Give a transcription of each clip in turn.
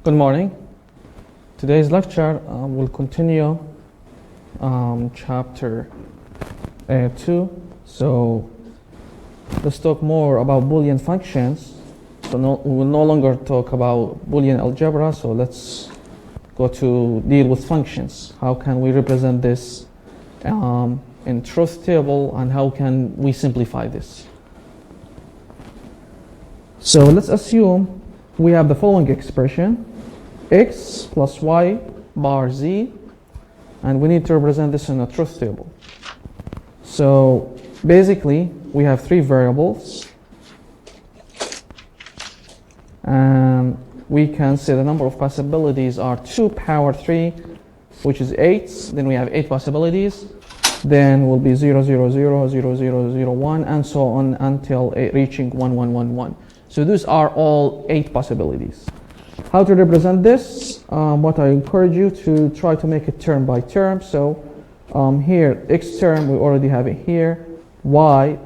Good morning. Today's lecture will continue chapter 2. So let's talk more about Boolean functions. So we will no longer talk about Boolean algebra. So let's go to deal with functions. How can we represent this in truth table, and how can we simplify this? So let's assume we have the following expression: x plus y bar z, and we need to represent this in a truth table. So basically we have three variables, and we can say the number of possibilities are 2 power 3, which is 8. Then we have 8 possibilities. Then will be 0 0 0 0 0 0 1 and so on until reaching 1 1 1 1. So these are all 8 possibilities. How to represent this? What I encourage you to try to make it term by term. So here, x term, we already have it here. Y,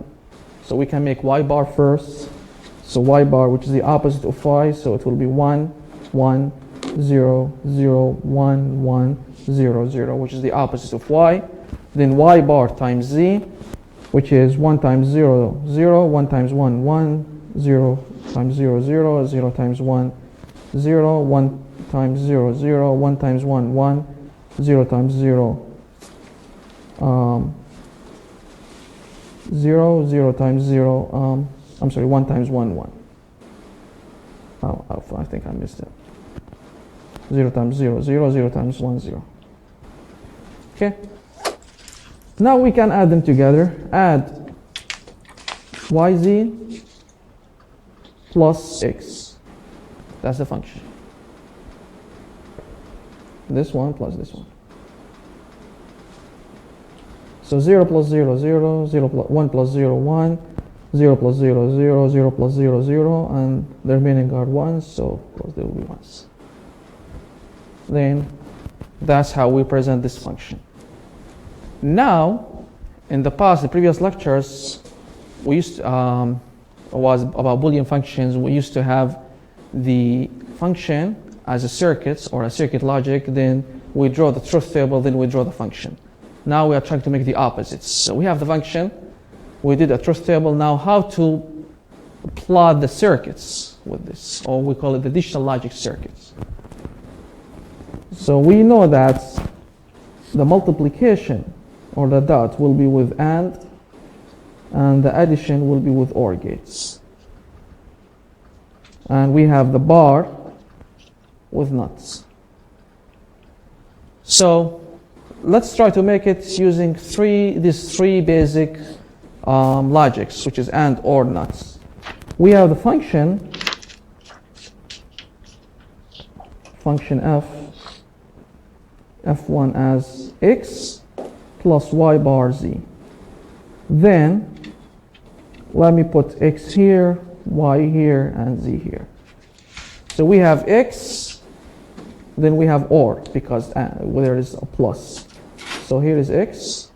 so we can make y bar first. So y bar, which is the opposite of y, so it will be 1 1 0 0 1 1 0 0, which is the opposite of y. Then y bar times z, which is 1 times 0 0, 1 times 1 1, 0 times 0 0, 0 times 1 0, 1 times 0 0, 1 times 1 1, 0 times 0 0, 0 times 0, I'm sorry, 1 times 1 1. Oh, I think I missed it. 0 times 0 0, 0 times 1 0. Okay. Now we can add them together. Add yz plus x. That's the function. This one plus this one. So 0 plus 0 0, 0 plus 1 plus 0 1, 0 plus 0 0, 0 plus 0 0, and the remaining are 1s, so of course there will be 1s. Then that's how we present this function. Now, in the past, the previous lectures, we used to, was about Boolean functions. We used to have the function as a circuit or a circuit logic, then we draw the truth table, then we draw the function. Now we are trying to make the opposites. So we have the function, we did a truth table. Now how to plot the circuits with this, or we call it the digital logic circuits. So we know that the multiplication or the dot will be with and the addition will be with OR gates. And we have the bar with nuts. So let's try to make it using these three basic logics, which is and, or, nuts. We have the function f1 as x plus y bar z. Then let me put x here, y here, and z here. So we have x, then we have OR, because there is a plus. So here is x,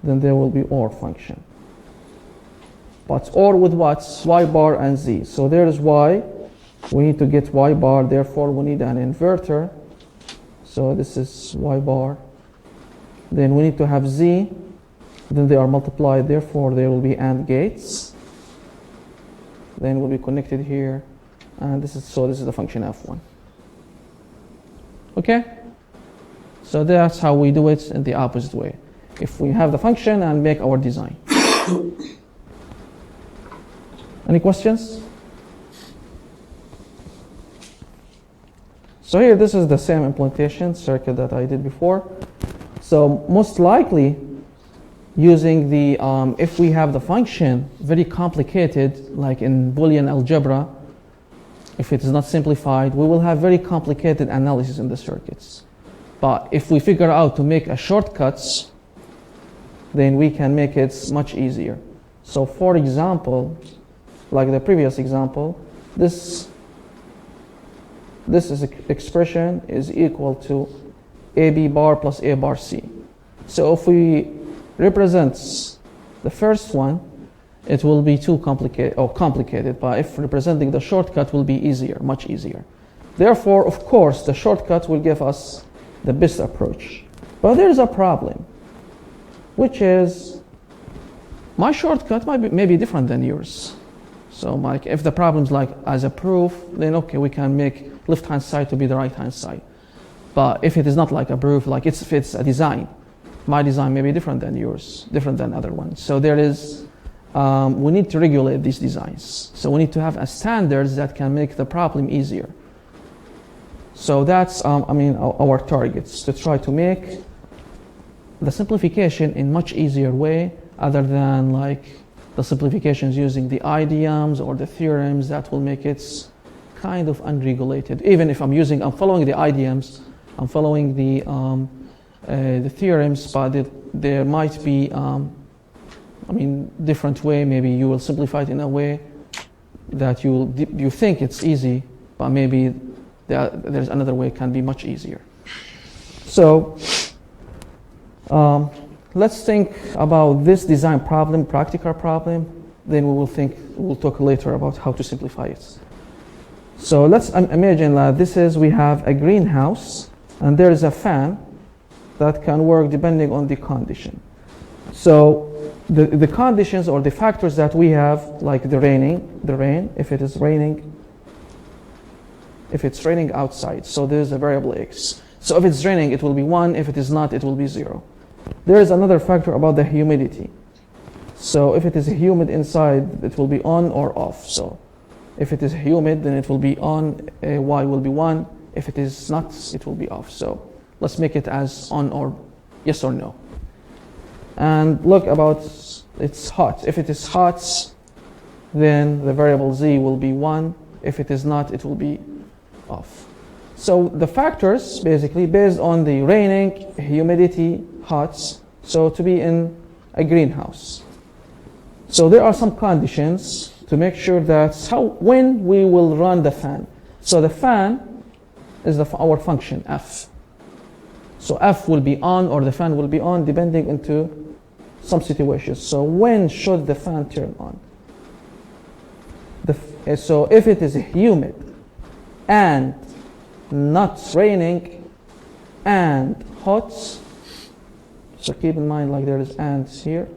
then there will be OR function. But OR with what? Y bar and z. So there is y, we need to get y bar, therefore we need an inverter. So this is y bar. Then we need to have z, then they are multiplied, therefore there will be AND gates. Then will be connected here, and this is the function f1. Okay? So that's how we do it in the opposite way. If we have the function and make our design. Any questions? So here, this is the same implementation circuit that I did before. So most likely, using the, if we have the function very complicated, like in Boolean algebra, if it is not simplified, we will have very complicated analysis in the circuits. But if we figure out to make a shortcuts, then we can make it much easier. So for example, like the previous example, this expression is equal to AB bar plus A bar C. So if we represent the first one, it will be too complicated, but if representing the shortcut will be easier, much easier. Therefore, of course, the shortcut will give us the best approach. But there's a problem, which is my shortcut may be different than yours. So like if the problem's like as a proof, then okay, we can make left-hand side to be the right-hand side. But if it is not like a proof, like if it's a design, my design may be different than yours, different than other ones. So there is, we need to regulate these designs. So we need to have a standards that can make the problem easier. So that's, our targets, to try to make the simplification in much easier way, other than like the simplifications using the idioms or the theorems that will make it kind of unregulated. Even if I'm following the idioms, I'm following the theorems, but there might be, different way. Maybe you will simplify it in a way that you think it's easy, but maybe there's another way can be much easier. So let's think about this design problem, practical problem. Then we'll talk later about how to simplify it. So let's imagine that we have a greenhouse, and there is a fan that can work depending on the condition. So the conditions or the factors that we have, like the rain, if it's raining outside, so there's a variable x. So if it's raining, it will be 1. If it is not, it will be 0. There is another factor about the humidity. So if it is humid inside, it will be on or off. So if it is humid, then it will be on, y will be 1. If it is not, it will be off. So let's make it as on or yes or no. And look about it's hot. If it is hot, then the variable z will be 1. If it is not, it will be off. So the factors basically based on the raining, humidity, hot, so to be in a greenhouse. So there are some conditions to make sure that when we will run the fan. So the fan is our function f. So f will be on or the fan will be on depending into some situations. So when should the fan turn on? So if it is humid and not raining and hot, so keep in mind like there is ands here,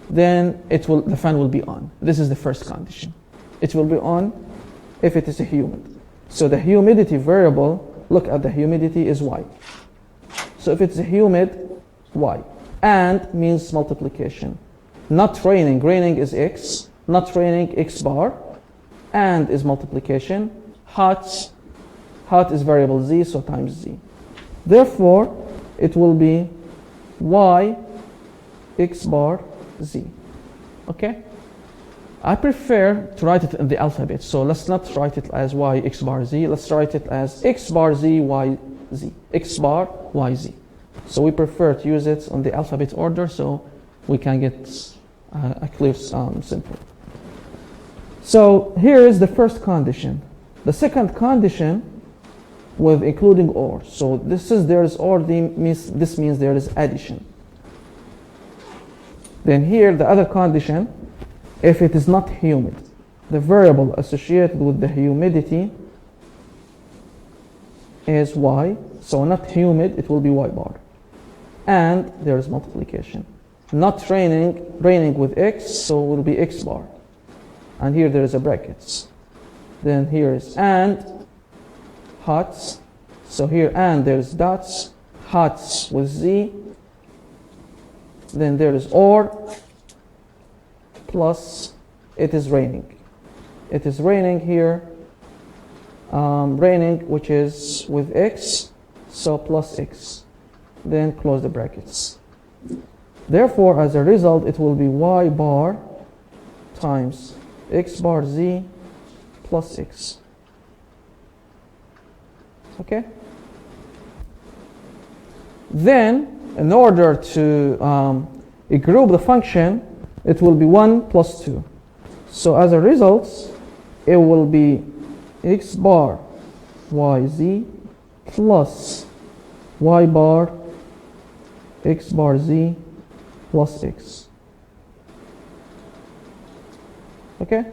then the fan will be on. This is the first condition. It will be on if it is humid. So the humidity variable, look at the humidity is y. So if it's humid, y. And means multiplication. Not raining, raining is x. Not raining, x bar. And is multiplication. Hot is variable z, so times z. Therefore, it will be y x bar z. Okay? I prefer to write it in the alphabet, so let's not write it as y x bar z. Let's write it as x bar z y z. X bar y z. So we prefer to use it on the alphabet order so we can get a clear simple. So here is the first condition. The second condition with including or. So this means there is addition. Then here the other condition, if it is not humid, the variable associated with the humidity is y. So not humid, it will be y bar. And there is multiplication. Not raining with x, so it will be x bar. And here there is a brackets. Then here is and hot. So here and there is dots. Hot with z. Then there is or plus it is raining. It is raining here. Raining which is with x, so plus x. Then close the brackets. Therefore, as a result, it will be y bar times x bar z plus x. Okay? Then, in order to group the function, it will be 1 plus 2. So as a result, it will be x bar yz plus y bar x bar z plus x. Okay?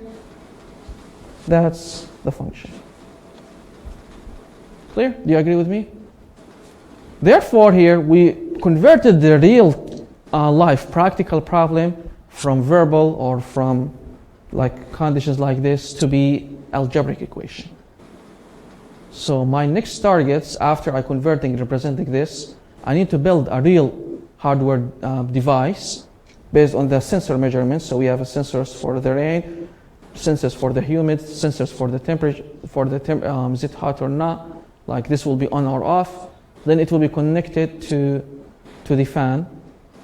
That's the function. Clear? Do you agree with me? Therefore, here we converted the real life practical problem from verbal or from like conditions like this to be algebraic equation. So my next targets after I converting representing this, I need to build a real hardware device based on the sensor measurements. So we have sensors for the rain, sensors for the humid, sensors for the temperature, for the is it hot or not? Like this will be on or off. Then it will be connected to the fan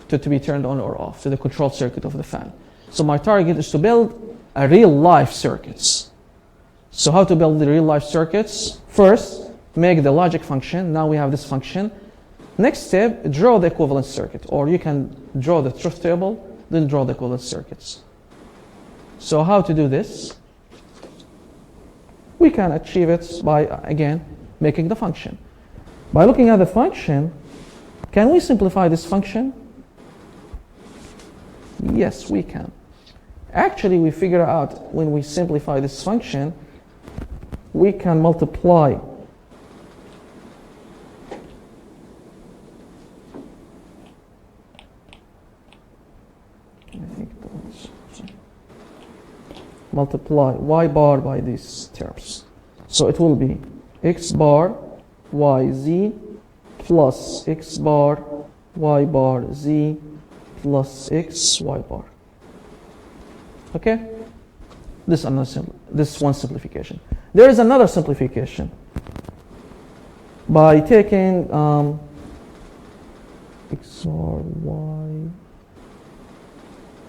to be turned on or off, to the control circuit of the fan. So my target is to build a real life circuits. So how to build the real life circuits? First, make the logic function. Now we have this function. Next step, draw the equivalent circuit, or you can draw the truth table, then draw the equivalent circuits. So how to do this? We can achieve it by, again, making the function. By looking at the function, can we simplify this function? Yes, we can. Actually, we figure out when we simplify this function, we can multiply y bar by these terms. So it will be x bar yz plus x bar y bar z plus x y bar. Okay? This one simplification. There is another simplification. By taking x bar y,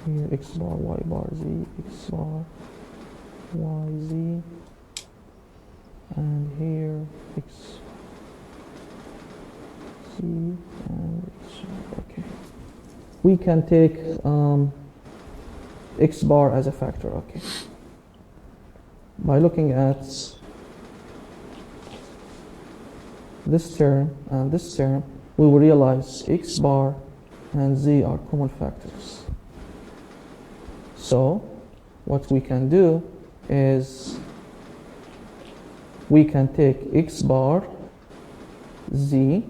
here x bar y bar z, x bar y z, and here x z and x, okay. We can take x bar as a factor, okay. By looking at this term and this term, we will realize x bar and z are common factors. So what we can do is we can take x bar z,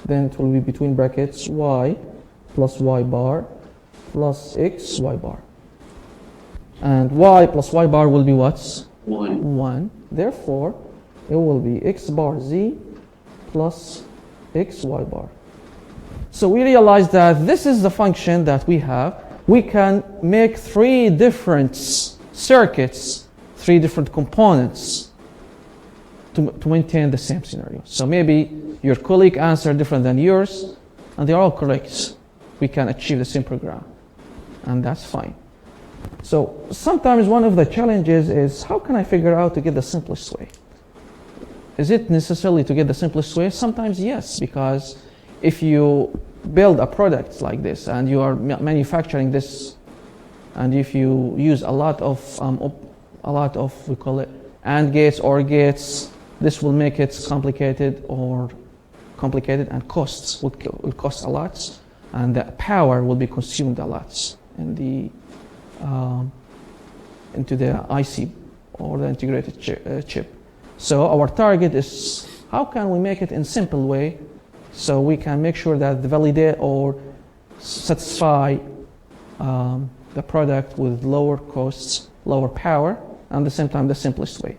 then it will be between brackets y plus y bar plus x y bar. And y plus y bar will be what? 1. Therefore, it will be x bar z plus x y bar. So we realize that this is the function that we have. We can make 3 different circuits, 3 different components to maintain the same scenario. So maybe your colleague answered different than yours, and they are all correct. We can achieve the same program, and that's fine. So sometimes one of the challenges is, how can I figure out to get the simplest way? Is it necessarily to get the simplest way? Sometimes yes, because if you build a product like this and you are manufacturing this, and if you use a lot of we call it AND gates or gates, this will make it complicated and costs will cost a lot, and the power will be consumed a lot in the into the IC or the integrated chip. So our target is, how can we make it in simple way so we can make sure that the validate or satisfy the product with lower costs, lower power, and at the same time the simplest way.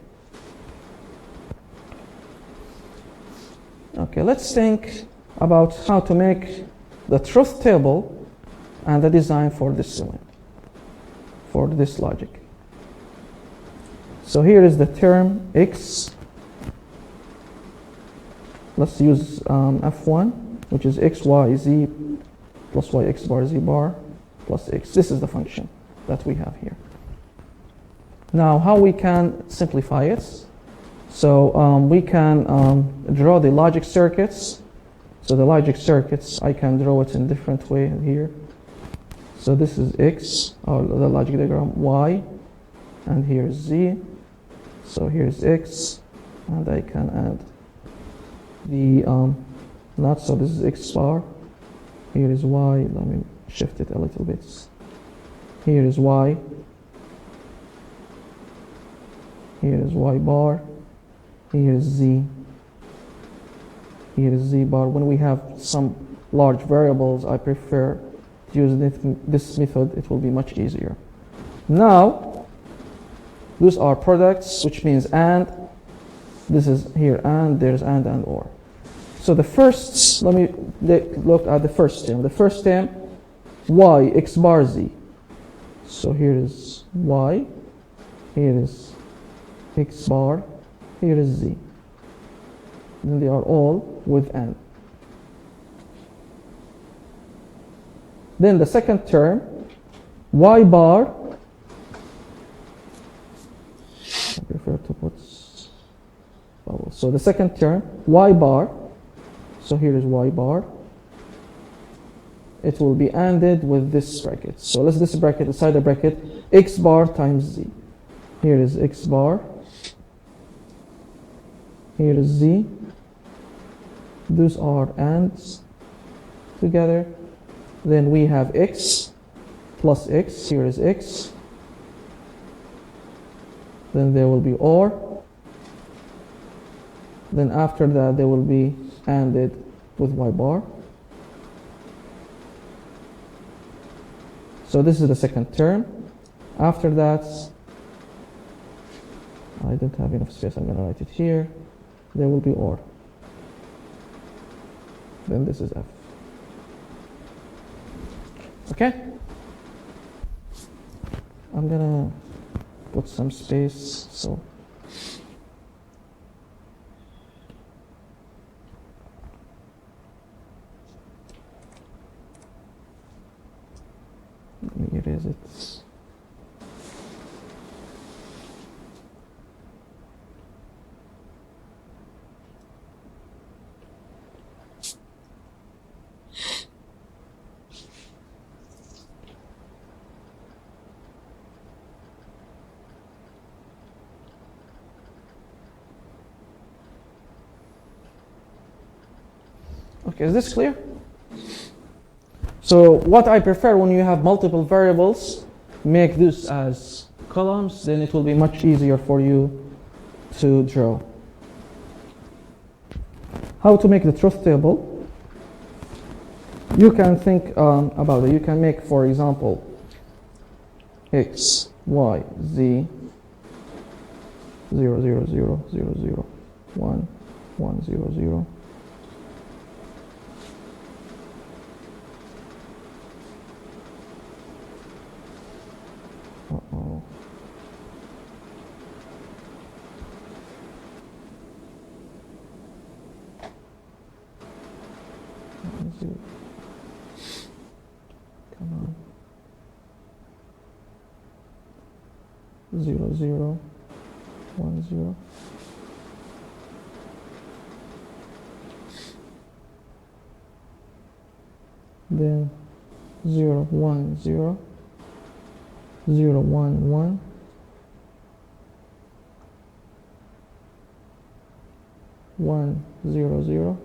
Okay, let's think about how to make the truth table and the design for this element, for this logic. So here is the term x. Let's use f1, which is x, y, z plus y, x bar, z bar plus x. This is the function that we have here. Now, how we can simplify it? So we can draw the logic circuits. So the logic circuits, I can draw it in a different way here. So this is x, or the logic diagram, y, and here's z. So here's x, and I can add the not, so this is x bar, here is y, let me shift it a little bit. Here is y, Here is y bar. Here is z. Here is z bar. When we have some large variables, I prefer to use this method. It will be much easier. Now, those are products, which means and. This is here and, there's and or. So the first, let me look at the first term. The first term, y x bar z. So here is y, here is x bar, here is z. Then they are all with and. Then the second term, y bar, I prefer to put bubbles. So the second term, y bar, so here is y bar. It will be ANDed with this bracket. So let's this bracket, inside the bracket, x bar times z. Here is x bar. Here is z. Those are ANDs together. Then we have x plus x. Here is x. Then there will be or. Then after that, they will be ANDed with y bar. So this is the second term. After that, I don't have enough space. I'm going to write it here. There will be or. Then this is f. Okay? I'm going to put some space. So let me erase it. Okay, is this clear? So what I prefer when you have multiple variables, make this as columns, then it will be much easier for you to draw. How to make the truth table? You can think about it. You can make, for example, x, y, z, 0, 0, 0, 0, 0, 1, 1, 0, 0. Uh-oh. Come on. 0, 0, 1, 0. Then 0, 1, 0. 0, 1, 1. 1, 0, 0.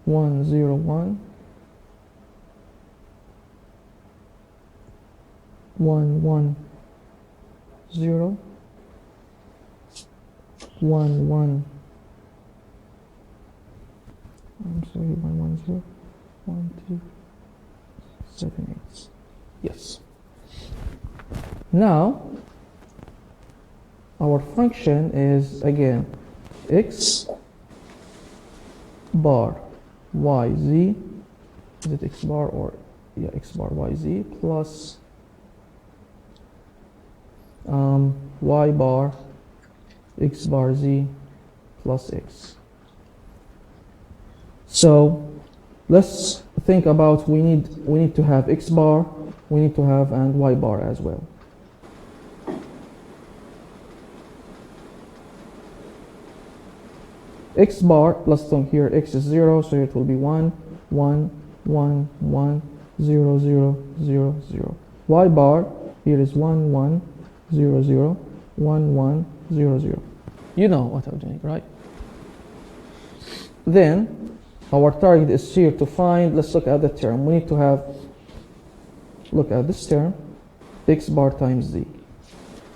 1, 0, 1. 1, 1, 0. 1, 1. I'm sorry, 1, 1, 0. 1, 2, 7, 8. Yes. Now, our function is again x bar y z. Is it x bar or yeah, x bar y z plus y bar x bar z plus x. So let's think about we need to have x bar, we need to have and y bar as well. X bar plus thing here, x is 0, so it will be 1, 1, 1, 1, 0, 0, 0, 0. Y bar here is 1, 1, 0, 0, 1, 1, 0, 0. You know what I'm doing, right? Then our target is here to find, let's look at the term. We need to have look at this term, x bar times z.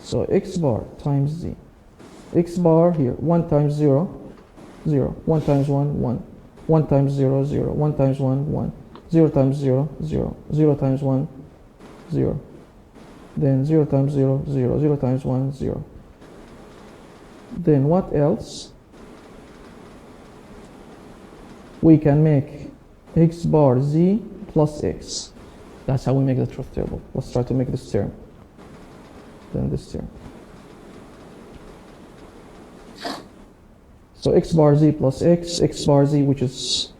So x bar times z. X bar here, 1 times 0, 0. 1 times 1, 1. 1 times 0, 0. 1 times 1, 1. 0 times 0, 0. 0 times 1, 0. Then 0 times 0, 0. 0 times 1, 0. Then what else? We can make x bar z plus x. That's how we make the truth table. Let's try to make this term. Then this term. So x bar z plus x, x bar z, which is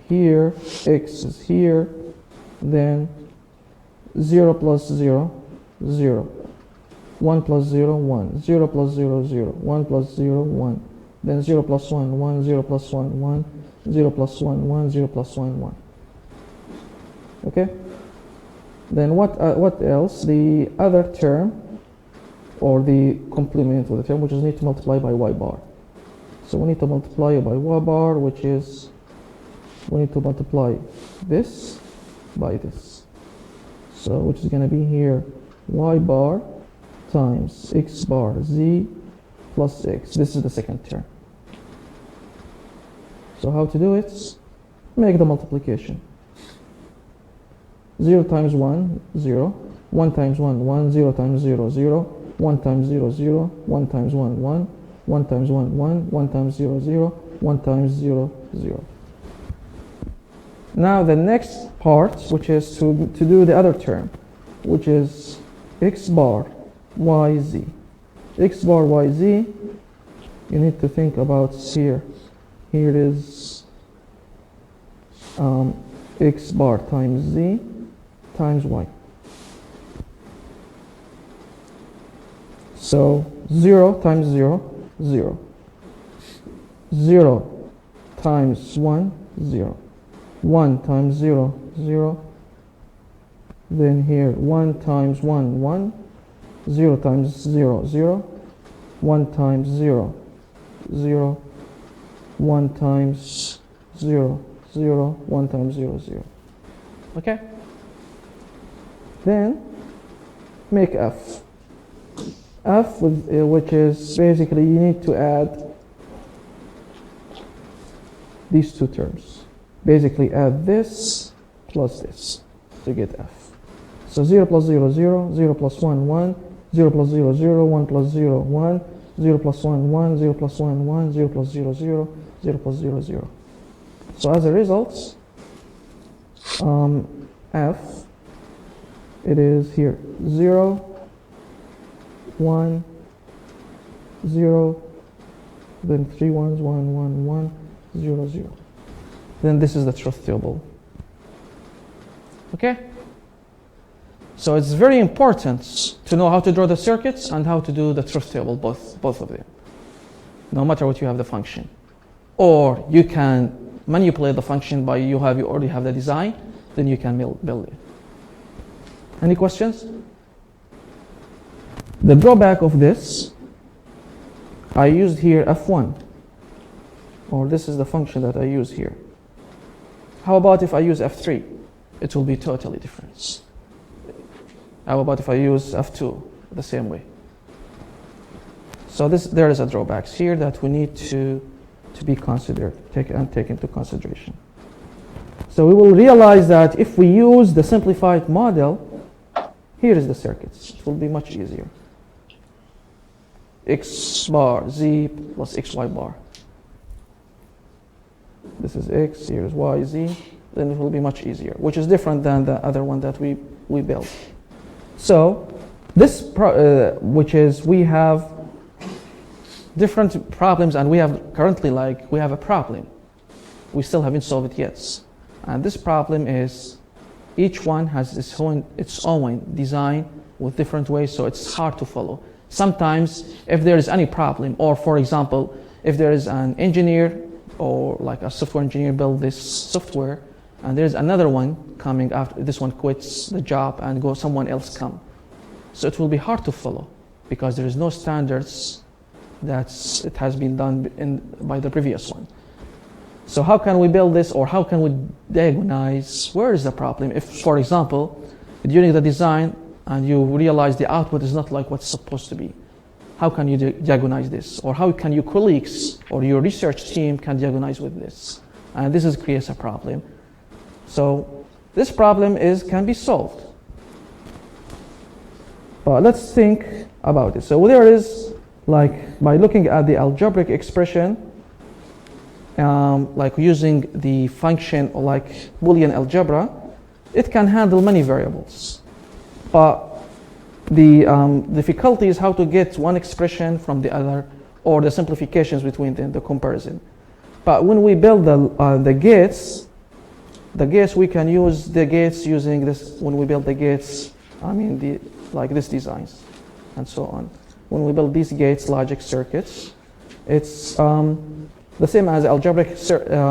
here, x is here, then 0 plus 0, 0. 1 plus 0, 1. 0 plus 0, 0. 1 plus 0, 1. Then 0 plus 1, 1. 0 plus 1, 1. 0 plus 1, 1. 0 plus 1, 1. Okay? Then what else? The other term, or the complement of the term, which is need to multiply by y bar. So we need to multiply by y bar, which is, we need to multiply this by this. So which is going to be here y bar times x bar z plus x. This is the second term. So how to do it? Make the multiplication. 0 times 1, 0. 1 times 1, 1. 0 times 0, 0. 1 times 0, 0. 1 times 1, 1. 1 times 1, 1. 1 times 0, 0. 1 times 0, 0. Now the next part, which is to do the other term, which is x bar yz. X bar yz, you need to think about here. Here is x bar times z times y. So 0 times 0, 0. 0 times 1, 0. 1 times 0, 0. Then here 1 times 1, 1. 0 times 0, 0. 1 times 0, 0. 1 times 0, 0. 1 times 0, 0. Okay? Then make f. F, which is basically you need to add these two terms. Basically add this plus this to get f. So 0 plus 0, 0. 0 plus 1, 1. 0 plus 0, 0. 1 plus 0, 1. 0 plus 1, 1. 0 plus 1, 1. 0 plus 0, 0. 0 plus 0, 0. So as a result, f, it is here 0, 1, 0, then 3 ones, 1, 1, 1, 0, 0. Then this is the truth table. Okay? So it's very important to know how to draw the circuits and how to do the truth table, both of them, no matter what you have the function. Or you can manipulate the function by you already have the design, then you can build it. Any questions? The drawback of this, I used here f1, or this is the function that I use here. How about if I use f3? It will be totally different. How about if I use f2 the same way? So there is a drawbacks here that we need to be considered, take into consideration. So we will realize that if we use the simplified model, here is the circuits. It will be much easier. X bar z plus xy bar. This is x, here is y, z. Then it will be much easier, which is different than the other one that we built. So this, which is we have different problems, and we have currently we have a problem. We still haven't solved it yet. And this problem is each one has its own design with different ways, so it's hard to follow. Sometimes if there is any problem, or for example, if there is an engineer or like a software engineer build this software, and there's another one coming after this one quits the job and someone else come. So it will be hard to follow because there is no standards that it has been done by the previous one. So how can we build this, or how can we diagnose where is the problem? If, for example, during the design and you realize the output is not like what's supposed to be. How can you diagnose this? Or how can your colleagues or your research team can diagnose with this? And this creates a problem. So this problem can be solved. But let's think about it. So there is, like, by looking at the algebraic expression, like using the function or like Boolean algebra, it can handle many variables. But the difficulty is how to get one expression from the other, or the simplifications between them, the comparison. But when we build the gates, we can use the gates using this. When we build the gates, like this designs, and so on. When we build these gates, logic circuits, it's the same as algebraic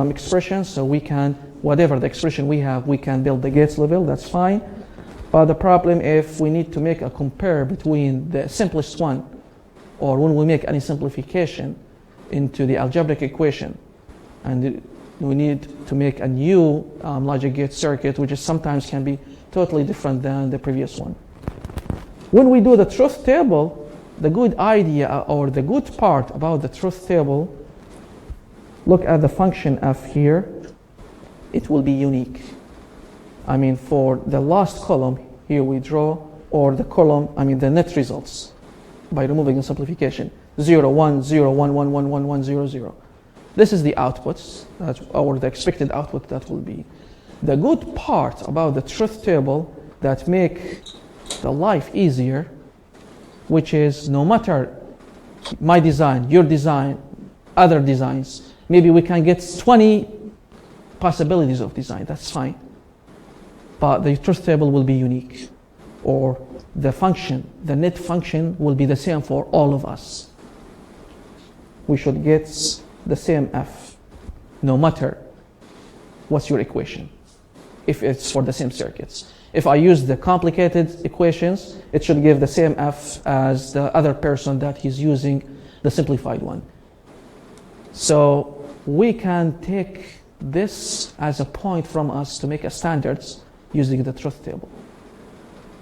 expressions. So we can, whatever the expression we have, we can build the gates level. That's fine. But the problem, if we need to make a compare between the simplest one, or when we make any simplification into the algebraic equation, and we need to make a new logic gate circuit, which is sometimes can be totally different than the previous one. When we do the truth table, the good idea or the good part about the truth table, look at the function f here, it will be unique. For the last column, here we draw, or the column, the net results, by removing the simplification, 0, 1, 0, 1, 1, 1, 1, 1, 0, 0. This is the outputs, or the expected output that will be. The good part about the truth table that make the life easier, which is no matter my design, your design, other designs, maybe we can get 20 possibilities of design, that's fine. But the truth table will be unique, or the function, the net function will be the same for all of us. We should get the same f, no matter what's your equation, if it's for the same circuits. If I use the complicated equations, it should give the same f as the other person that he's using the simplified one. So we can take this as a point from us to make a standards using the truth table.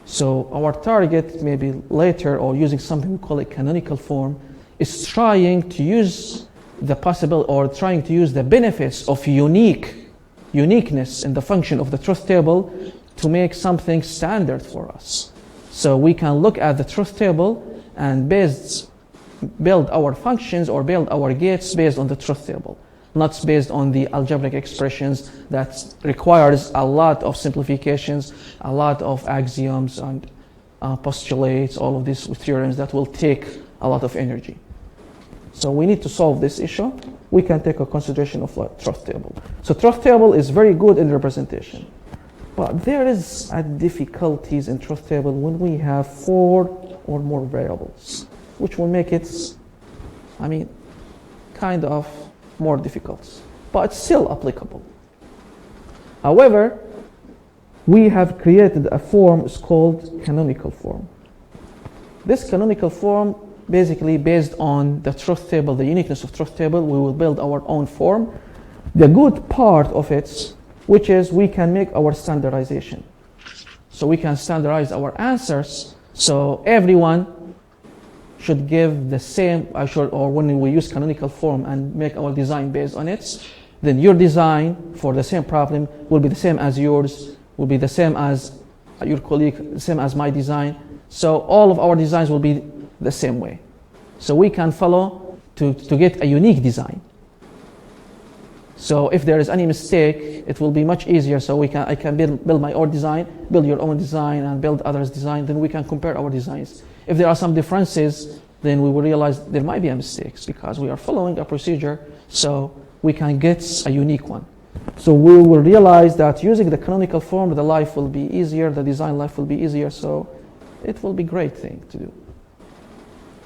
So our target, maybe later, or using something we call a canonical form, is trying to use the possible, or trying to use the benefits of uniqueness in the function of the truth table to make something standard for us. So we can look at the truth table and build our functions or build our gates based on the truth table, not based on the algebraic expressions that requires a lot of simplifications, a lot of axioms and postulates, all of these theorems that will take a lot of energy. So we need to solve this issue. We can take a consideration of truth table. So truth table is very good in representation. But there is a difficulties in truth table when we have 4 or more variables, which will make it, kind of more difficult, but it's still applicable. However, we have created a form, it's called canonical form. This canonical form, basically based on the truth table, the uniqueness of truth table, we will build our own form. The good part of it, which is we can make our standardization. So we can standardize our answers, so everyone should give the same, or when we use canonical form and make our design based on it, then your design for the same problem will be the same as yours, will be the same as your colleague, the same as my design. So all of our designs will be the same way. So we can follow to get a unique design. So if there is any mistake, it will be much easier. So I can build my own design, build your own design, and build others' design. Then we can compare our designs. If there are some differences, then we will realize there might be a mistake because we are following a procedure. So we can get a unique one. So we will realize that using the canonical form, the life will be easier, the design life will be easier. So it will be a great thing to do.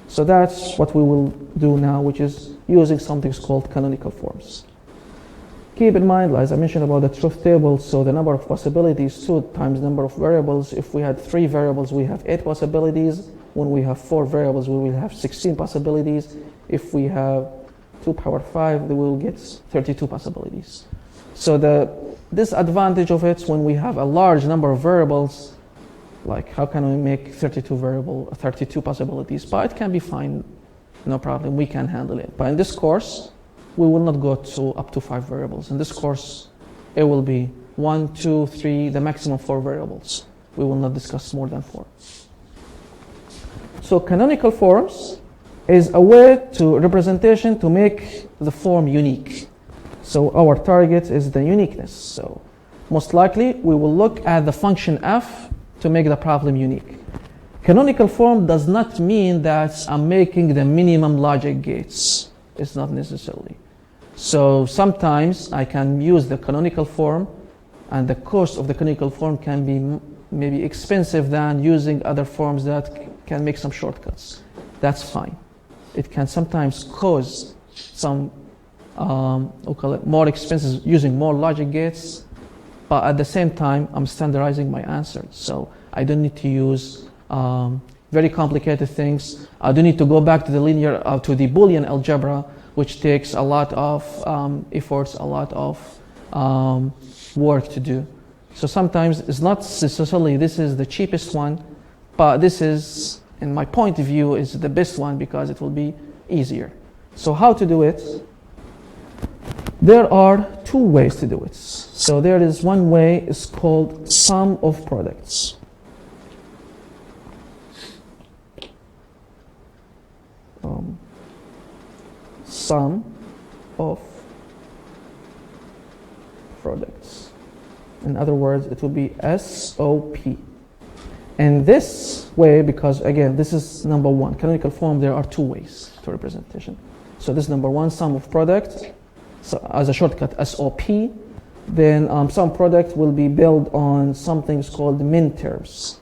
So that's what we will do now, which is using something called canonical forms. Keep in mind, as I mentioned about the truth table, so the number of possibilities, 2 times number of variables. If we had 3 variables, we have 8 possibilities. When we have 4 variables, we will have 16 possibilities. If we have 2 power 5, we will get 32 possibilities. So the disadvantage of it, when we have a large number of variables, like how can we make 32 possibilities? But it can be fine, no problem, we can handle it. But in this course, we will not go to up to 5 variables. In this course, it will be 1, 2, 3, the maximum 4 variables. We will not discuss more than 4. So canonical forms is a way to representation to make the form unique. So our target is the uniqueness. So most likely we will look at the function f to make the problem unique. Canonical form does not mean that I'm making the minimum logic gates. It's not necessarily. So sometimes I can use the canonical form, and the cost of the canonical form can be maybe expensive than using other forms that can make some shortcuts. That's fine. It can sometimes cause some we'll call it more expenses using more logic gates, but at the same time I'm standardizing my answers. So I don't need to use very complicated things. I don't need to go back to the to the Boolean algebra, which takes a lot of efforts, a lot of work to do. So sometimes it's not necessarily this is the cheapest one, but this is, in my point of view, is the best one because it will be easier. So how to do it? There are 2 ways to do it. So there is one way, it's called sum of products. Sum of products. In other words, it will be SOP. And this way, because again, this is number 1. Canonical form, there are 2 ways to representation. So this is number 1, sum of products. So as a shortcut, SOP. Then some product will be built on something called min terms,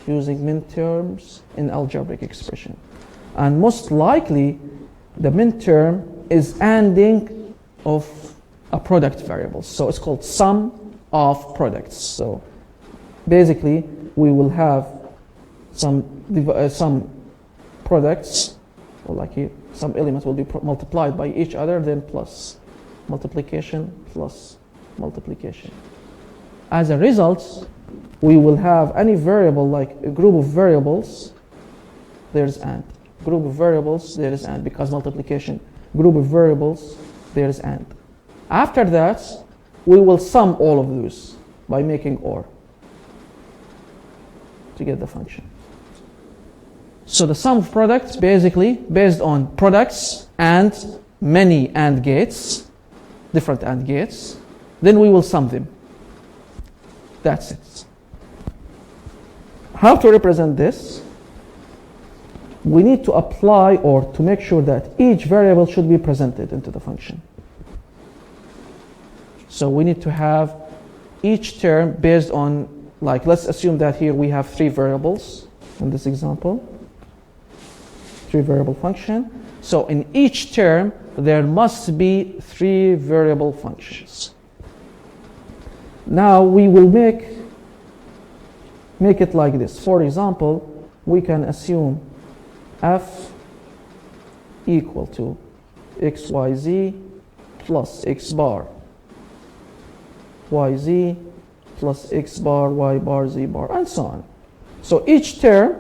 using min terms in algebraic expression. And most likely, the min term is ANDing of a product variable. So it's called sum of products. So basically, we will have some products, or like here, some elements will be multiplied by each other, then plus multiplication plus multiplication. As a result, we will have any variable, like a group of variables, there's AND. Group of variables, there is AND, because multiplication. Group of variables, there is AND. After that, we will sum all of those by making OR to get the function. So the sum of products, basically, based on products and many AND gates, different AND gates, then we will sum them. That's it. How to represent this? We need to apply or to make sure that each variable should be presented into the function. So we need to have each term based on, like, let's assume that here we have 3 variables in this example. 3 variable function. So in each term, there must be 3 variable functions. Now we will make it like this. For example, we can assume f equal to xyz plus x bar yz plus x bar y bar z bar, and so on. So each term,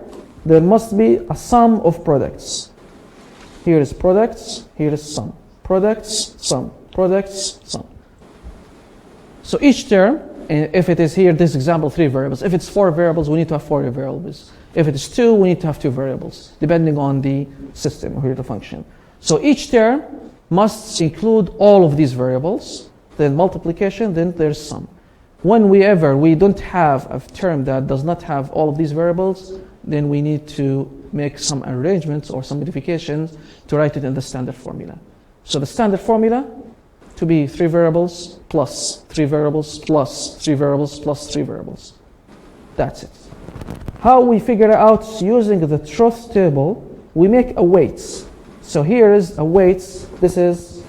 there must be a sum of products. Here is products, here is sum. Products, sum. Products, sum. So each term, if it is here, this example, 3 variables. If it's 4 variables, we need to have 4 variables. If it is 2, we need to have 2 variables, depending on the system or the function. So each term must include all of these variables, then multiplication, then there's sum. Whenever we don't have a term that does not have all of these variables, then we need to make some arrangements or some modifications to write it in the standard formula. So the standard formula to be 3 variables plus 3 variables plus 3 variables plus 3 variables. That's it. How we figure out using the truth table, we make a weights. So here is a weights. This is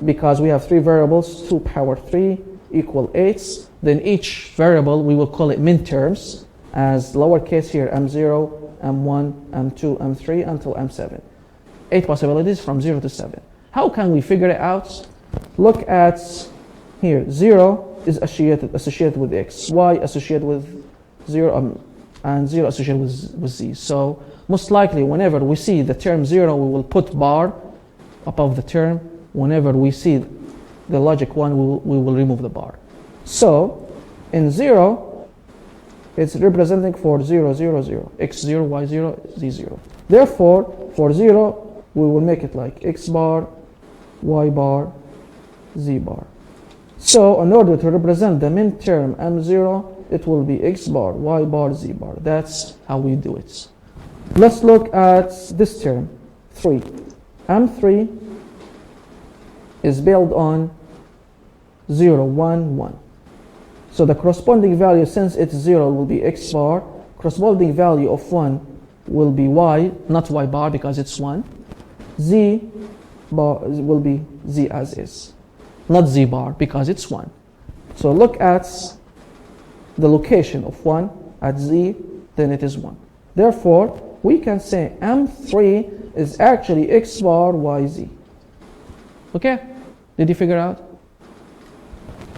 because we have 3 variables, 2 power 3 equal 8. Then each variable, we will call it min terms, as lowercase here, m0, m1, m2, m3, until m7. 8 possibilities from 0 to 7. How can we figure it out? Look at here, 0 is associated with x, y associated with 0 and 0 associated with z. So most likely whenever we see the term 0, we will put bar above the term. Whenever we see the logic 1, we will remove the bar. So in 0, it's representing for 0, 0, 0, x0, y0, z0. Therefore, for 0, we will make it like x bar, y bar, z bar. So in order to represent the min term m0, it will be x bar, y bar, z bar. That's how we do it. Let's look at this term, 3. m3 is built on 0, 1, 1. So the corresponding value, since it's 0, will be x bar. Corresponding value of 1 will be y, not y bar because it's 1. Z bar will be z as is, not z bar because it's 1. So look at the location of 1 at z, then it is 1. Therefore, we can say m3 is actually x bar y z. Okay? Did you figure out?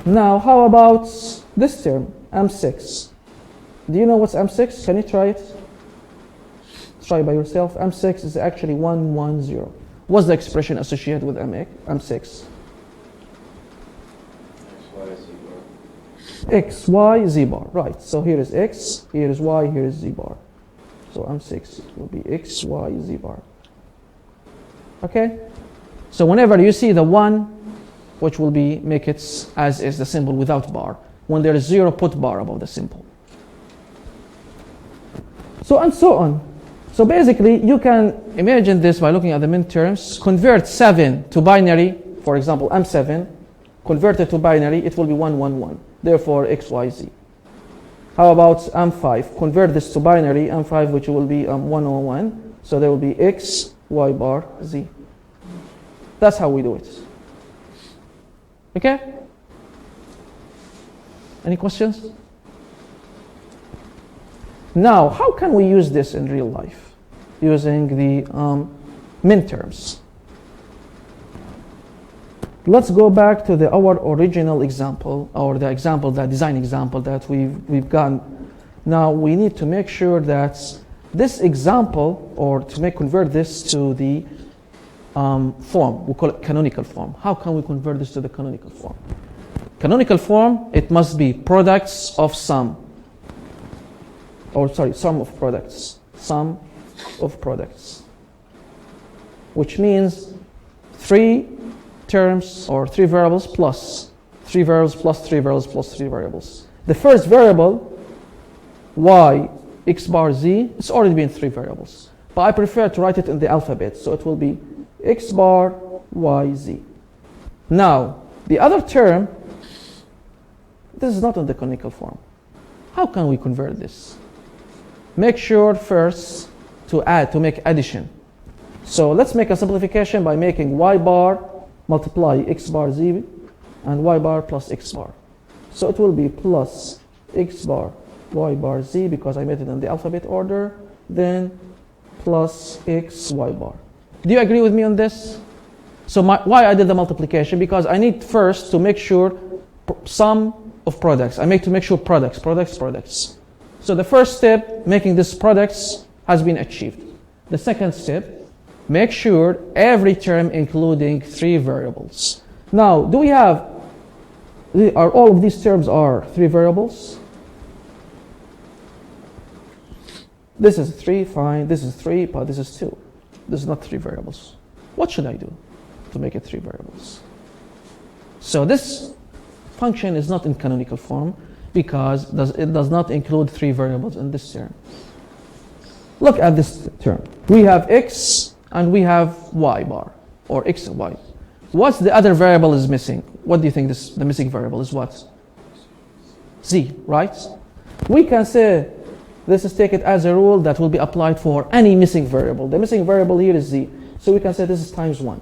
Now, how about this term, m6? Do you know what's m6? Can you try it? Try by yourself. m6 is actually 1, 1, 0. What's the expression associated with m6? X, y, z bar. Right. So here is x, here is y, here is z bar. So m6 will be x, y, z bar. Okay? So whenever you see the 1, which will be, make it as is the symbol without bar. When there is 0, put bar above the symbol. So and so on. So basically, you can imagine this by looking at the min terms. Convert 7 to binary, for example, m7. Convert it to binary, it will be 1, 1, 1. Therefore, x, y, z. How about m5? Convert this to binary, m5, which will be 1, 1, 1. So there will be x, y bar, z. That's how we do it. Okay? Any questions? Now, how can we use this in real life? Using the min terms. Let's go back to our original example, or the example, the design example that we've gotten. Now we need to make sure that this example, or to convert this to the form, we call it canonical form. How can we convert this to the canonical form? Canonical form, it must be products of sum. Sum of products. Sum of products. Which means 3 terms or 3 variables plus 3 variables plus 3 variables plus 3 variables. The first variable, y, x bar, z, it's already been 3 variables. But I prefer to write it in the alphabet, so it will be x bar, y, z. Now, the other term, this is not in the canonical form. How can we convert this? Make sure first to make addition. So let's make a simplification by making y bar multiply x bar z and y bar plus x bar. So it will be plus x bar y bar z because I made it in the alphabet order, then plus x y bar. Do you agree with me on this? So why I did the multiplication? Because I need first to make sure sum of products. I make to make sure products. So the first step, making this products, has been achieved. The second step, make sure every term including 3 variables. Now, do we have, are all of these terms are 3 variables? This is 3, fine. This is 3, but this is 2. This is not 3 variables. What should I do to make it 3 variables? So this function is not in canonical form because it does not include 3 variables in this term. Look at this term. We have x and we have y bar, or x and y. What's the other variable is missing? What do you think the missing variable is what? Z, right? We can say, this is take it as a rule that will be applied for any missing variable. The missing variable here is z. So we can say this is times 1.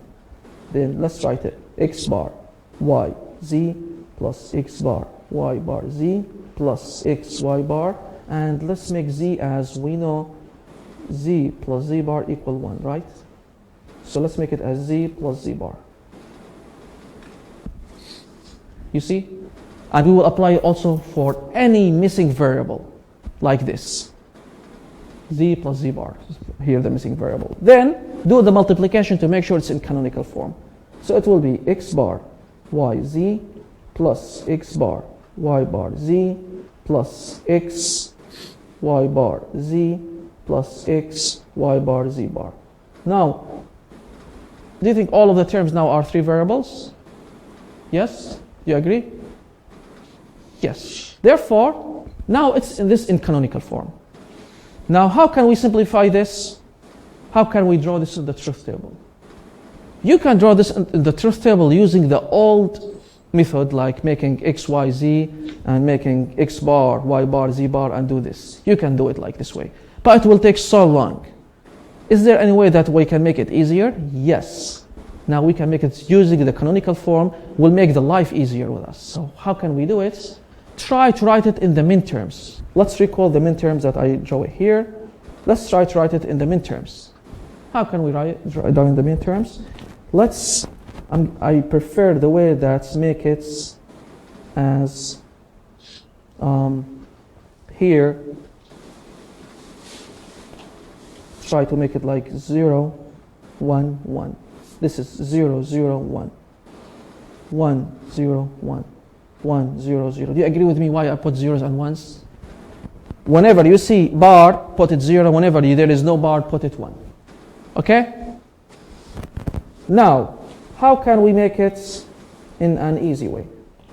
Then let's write it. X bar, y, z, plus x bar, y bar, z, plus x, y bar. And let's make z as we know z plus z bar equal 1, right? So let's make it as z plus z bar. You see? And we will apply it also for any missing variable. like this. Z plus Z bar. Here the missing variable. Then do the multiplication to make sure it's in canonical form. So it will be x bar y z plus x bar y bar z plus x y bar z plus x y bar z bar. Now, do you think all of the terms now are 3 variables? Yes? Do you agree? Yes. Therefore, now it's in canonical form. Now, how can we simplify this? How can we draw this in the truth table? You can draw this in the truth table using the old method, like making x, y, z, and making x bar, y bar, z bar, and do this. You can do it like this way. But it will take so long. Is there any way that we can make it easier? Yes. Now we can make it using the canonical form. Will make the life easier with us. So how can we do it? Try to write it in the min terms. Let's recall the min terms that I draw here. Let's try to write it in the min terms. How can we write it down in the min terms? I prefer the way that make it as here. Try to make it like 0, 1, 1. This is 0, 0, 1. 1, 0, 1. 1, 0, 0. Do you agree with me why I put zeros and ones? Whenever you see bar, put it 0. Whenever there is no bar, put it 1. Okay? Now, how can we make it in an easy way?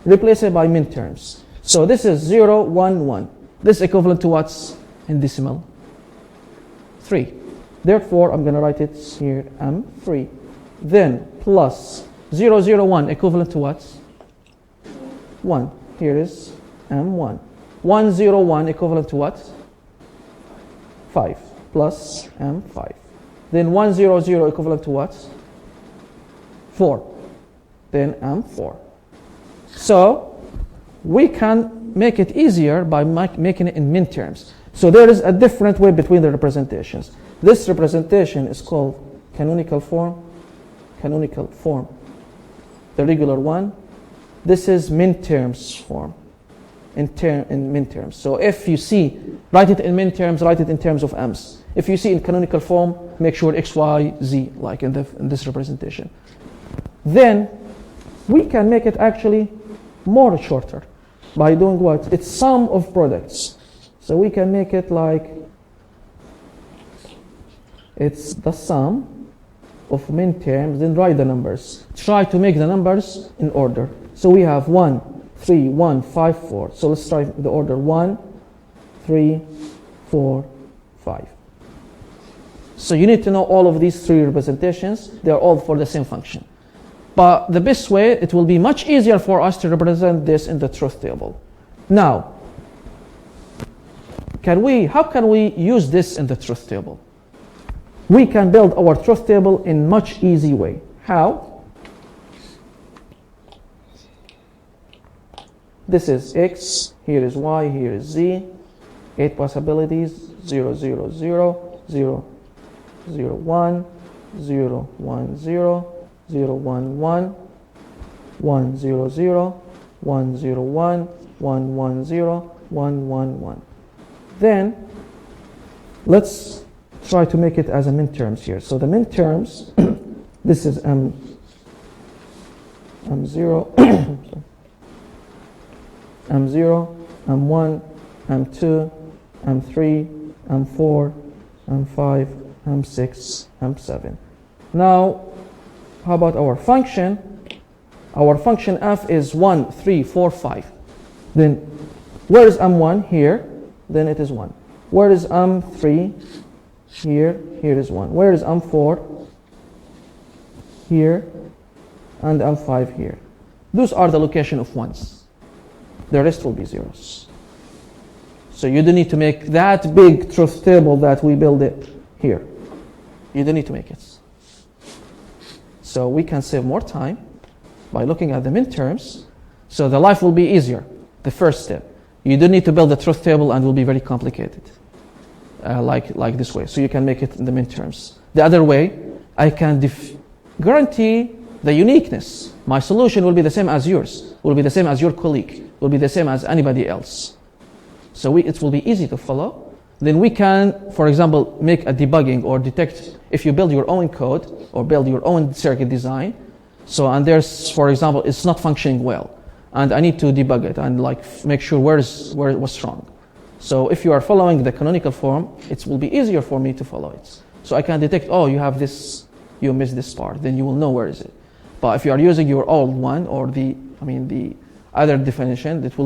Replace it by min terms. So this is 0, 1, 1. This is equivalent to what's in decimal? 3. Therefore, I'm going to write it here, M3. Then plus 0, 0, 1 equivalent to what? 1. Here is M1. 1, 0, 1 equivalent to what? 5 plus M5. Then 1, 0, 0 equivalent to what? 4. Then M4. So we can make it easier by making it in min terms. So there is a different way between the representations. This representation is called canonical form. Canonical form. The regular one. This is min terms form. In min terms. So if you see, write it in min terms, write it in terms of m's. If you see in canonical form, make sure x, y, z, like in this representation. Then we can make it actually more shorter by doing what? It's sum of products. So we can make it like it's the sum of min terms, then write the numbers. Try to make the numbers in order. So we have 1, 3, 1, 5, 4. So let's try the order 1, 3, 4, 5. So you need to know all of these 3 representations. They are all for the same function. But the best way, it will be much easier for us to represent this in the truth table. Now, how can we use this in the truth table? We can build our truth table in much easy way. How? This is x, here is y, here is z. 8 possibilities, 0, 0, 0, 0, 0, 1, 0, 1, 0, 0, 1, 1, 1, 0, 0, 1, 0, 1, 1, 1, 0, 1, 1, 1. Then, let's try to make it as a min terms here. So the min terms, this is M0, M0, M1, M2, M3, M4, M5, M6, M7. Now, how about our function? Our function f is 1, 3, 4, 5. Then, where is M1? Here. Then it is 1. Where is M3? Here. Here is 1. Where is M4? Here. And M5 here. Those are the location of 1s. The rest will be zeros. So you don't need to make that big truth table that we build it here. You don't need to make it. So we can save more time by looking at the min terms. So the life will be easier. The first step. You don't need to build a truth table and it will be very complicated. Like this way. So you can make it in the min terms. The other way, I can guarantee the uniqueness. My solution will be the same as yours. Will be the same as your colleague. Will be the same as anybody else. so it will be easy to follow. Then we can, for example, make a debugging or detect if you build your own code or build your own circuit design. So, and there's, for example, it's not functioning well, and I need to debug it and like make sure where it was wrong. So if you are following the canonical form, it will be easier for me to follow it. So I can detect, oh, you have this, you missed this part, then you will know where is it. But if you are using your old one or the other definition, it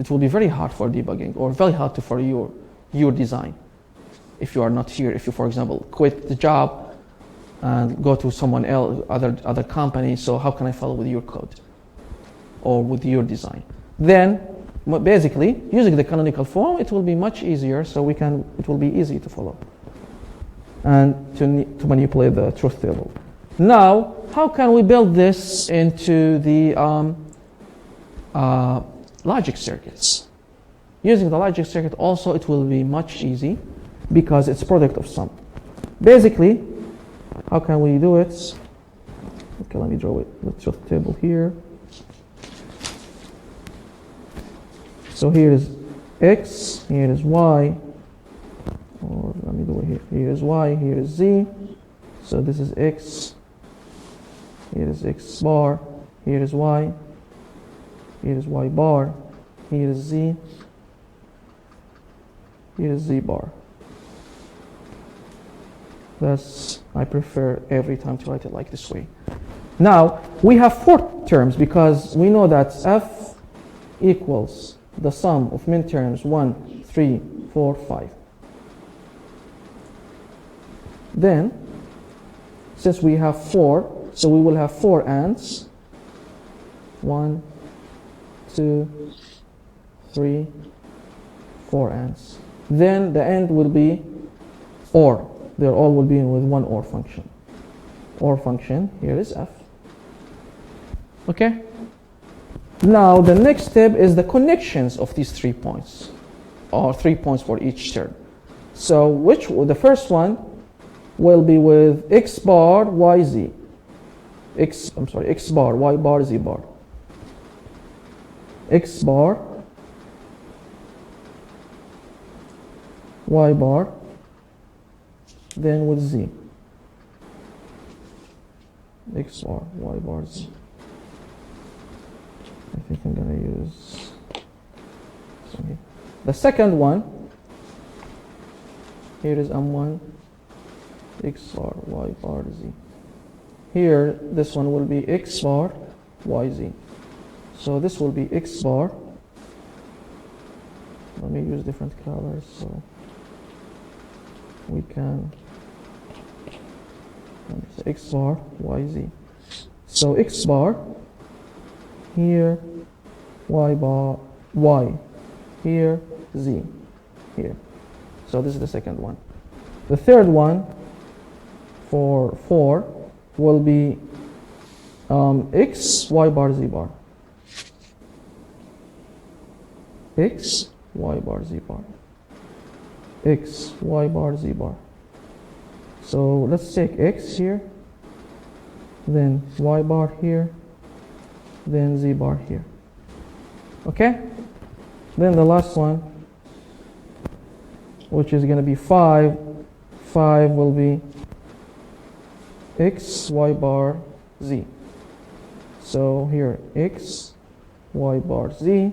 will be very hard for debugging or very hard for your design. If you are not here, if you, for example, quit the job and go to someone else, other company, so how can I follow with your code or with your design? Then, basically, using the canonical form, it will be much easier, so it will be easy to follow and to manipulate the truth table. Now, how can we build this into the logic circuits? Using the logic circuit also, it will be much easy because it's product of sum. Basically, how can we do it? Okay, let me draw the truth table here. So here is x, here is y, or let me do it here. Here is y, here is z. So this is x, here is x bar, here is y, here is y bar, here is z, here is z bar. I prefer every time to write it like this way. Now, we have 4 terms because we know that f equals the sum of min terms 1, 3, 4, 5. Then, since we have 4, so we will have 4 ands. 1, 2, 3, 4 ands. Then the end will be OR. They all will be with one OR function. OR function, here is f. Okay? Now the next step is the connections of these 3 points, or 3 points for each term. So the first one will be with x bar, y, z. X bar, y bar, z bar. X bar, y bar, then with z. X bar, y bar, z. I think I'm gonna use something. The second one, here is M1, x bar, y bar, z. Here, this one will be x bar, y, z. So this will be x bar. Let me use different colors so we can. X bar, y, z. So x bar, here, y bar, y, here, z, here. So this is the second one. The third one, for 4, will be x, y bar, z bar. X, y bar, z bar. X, y bar, z bar. So let's take x here, then y bar here, then z bar here. Okay? Then the last one, which is going to be 5. 5 will be x, y bar, z. So here x, y bar, z.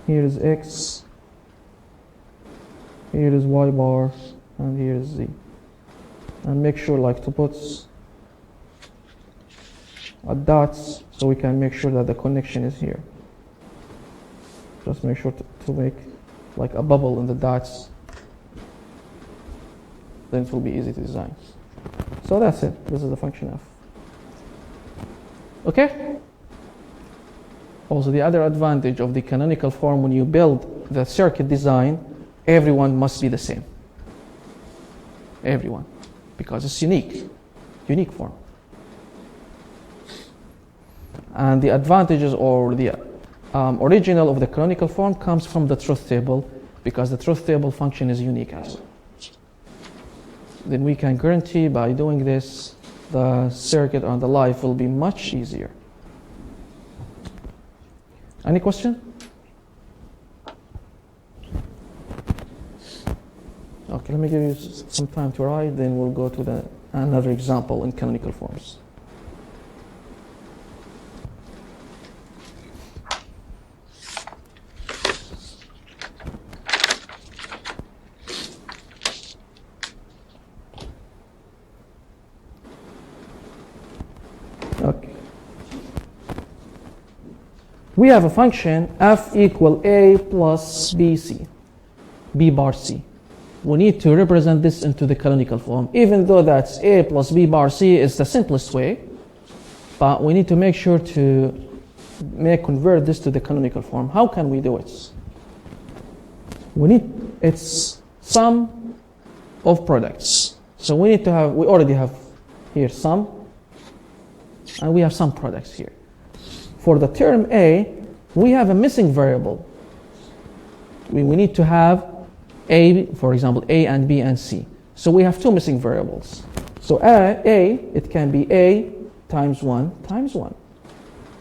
Here is x, here is y bar, and here is z. And make sure like to put a dots so we can make sure that the connection is here. Just make sure to make like a bubble in the dots. Then it will be easy to design. So that's it. This is the function f. Okay? Also, the other advantage of the canonical form, when you build the circuit design, everyone must be the same. Everyone. Because it's unique form. And the advantages or the original of the canonical form comes from the truth table, because the truth table function is unique as well. Then we can guarantee by doing this, the circuit and the life will be much easier. Any question? Okay, let me give you some time to write, then we'll go to another example in canonical forms. Okay. We have a function f equal a plus bc, b bar c. We need to represent this into the canonical form, even though that's a plus b bar c is the simplest way, but we need to make sure to convert this to the canonical form. How can we do it? It's sum of products. So we already have here sum, and we have some products here. For the term a, we have a missing variable. We need to have a, for example, a and b and c. So we have two missing variables. So it can be a times 1 times 1,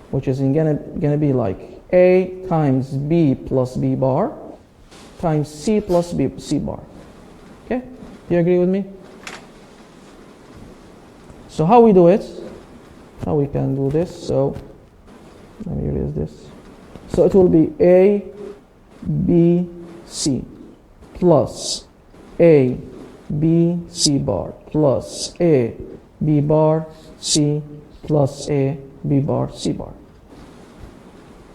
which is gonna be like a times b plus b bar times c plus b c bar. Okay, do you agree with me? So how we do it? How we can do this? So let me erase this. So it will be a b c plus a b c bar plus a b bar c plus a b bar c bar.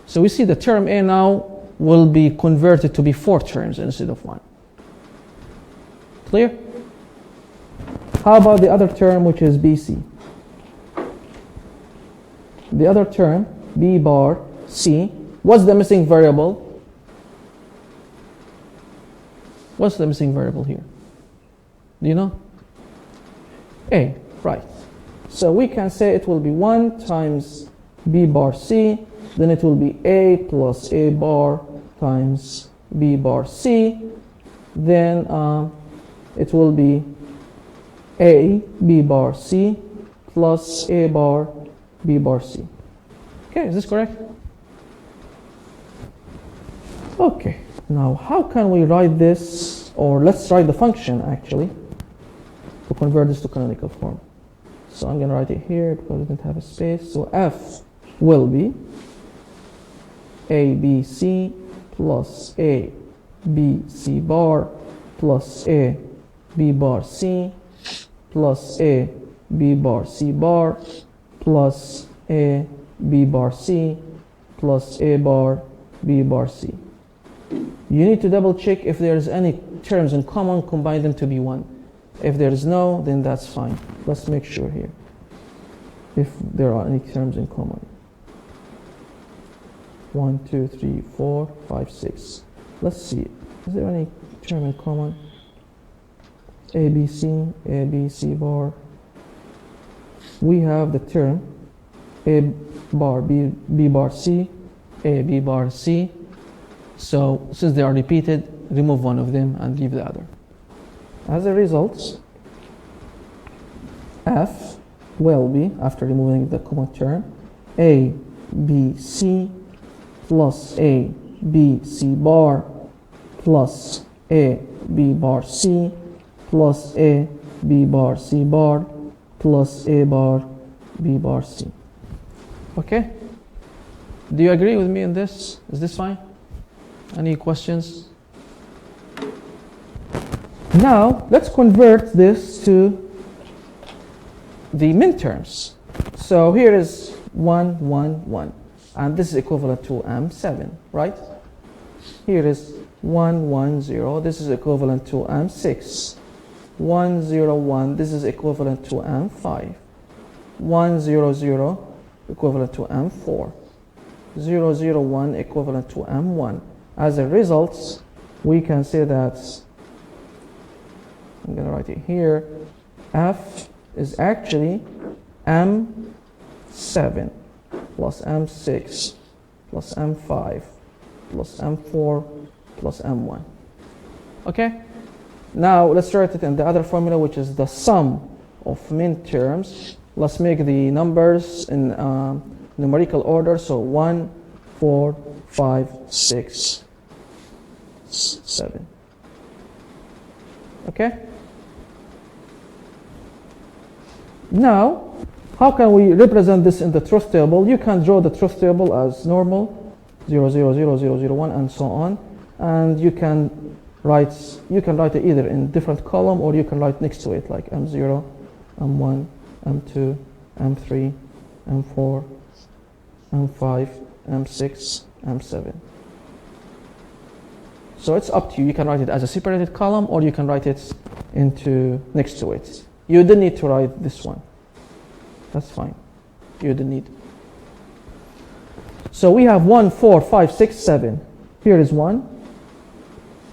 So we see the term a now will be converted to be 4 terms instead of 1. Clear? How about the other term, which is bc? The other term, b bar c, what's the missing variable? What's the missing variable here? Do you know? A, right. So we can say it will be 1 times b bar c, then it will be a plus a bar times b bar c, then it will be a b bar c plus a bar b bar c. Okay, is this correct? Okay. Now, how can we write this, or let's write the function actually, to convert this to canonical form. So I'm going to write it here because I didn't have a space. So f will be ABC plus a b c bar plus a b bar c plus a b bar c bar plus a b bar c plus a bar b bar c. You need to double check if there's any terms in common, combine them to be 1. If there is no, then that's fine. Let's make sure here if there are any terms in common. 1, 2, 3, 4, 5, 6. Let's see. Is there any term in common? A, B, C bar. We have the term A bar, B bar, C, A, B bar, C. So since they are repeated, remove one of them and leave the other. As a result, F will be, after removing the common term, A, B, C plus A, B, C bar plus A, B bar, C plus A, B bar, C bar plus A bar, B bar, C. Okay? Do you agree with me on this? Is this fine? Any questions? Now, let's convert this to the minterms. So here is 1, 1, 1. And this is equivalent to M7, right? Here is 1, 1, 0. This is equivalent to M6. 1, 0, 1. This is equivalent to M5. 1, 0, 0. Equivalent to M4. 0, 0, 1. Equivalent to M1. As a result, we can say that, I'm going to write it here, F is actually M7 plus M6 plus M5 plus M4 plus M1. Okay? Now let's write it in the other formula, which is the sum of min terms. Let's make the numbers in numerical order. So 1, 4, 5, 6, 7. Okay. Okay? Now, how can we represent this in the truth table? You can draw the truth table as normal, 0, 0, 0, 0, 0, 1, and so on. And you can write it either in different column, or you can write next to it, like M0, M1, M2, M3, M4, M5, M6, M7. So it's up to you. You can write it as a separated column, or you can write it into next to it. You don't need to write this one. That's fine. You don't need. So we have 1, 4, 5, 6, 7. Here is 1.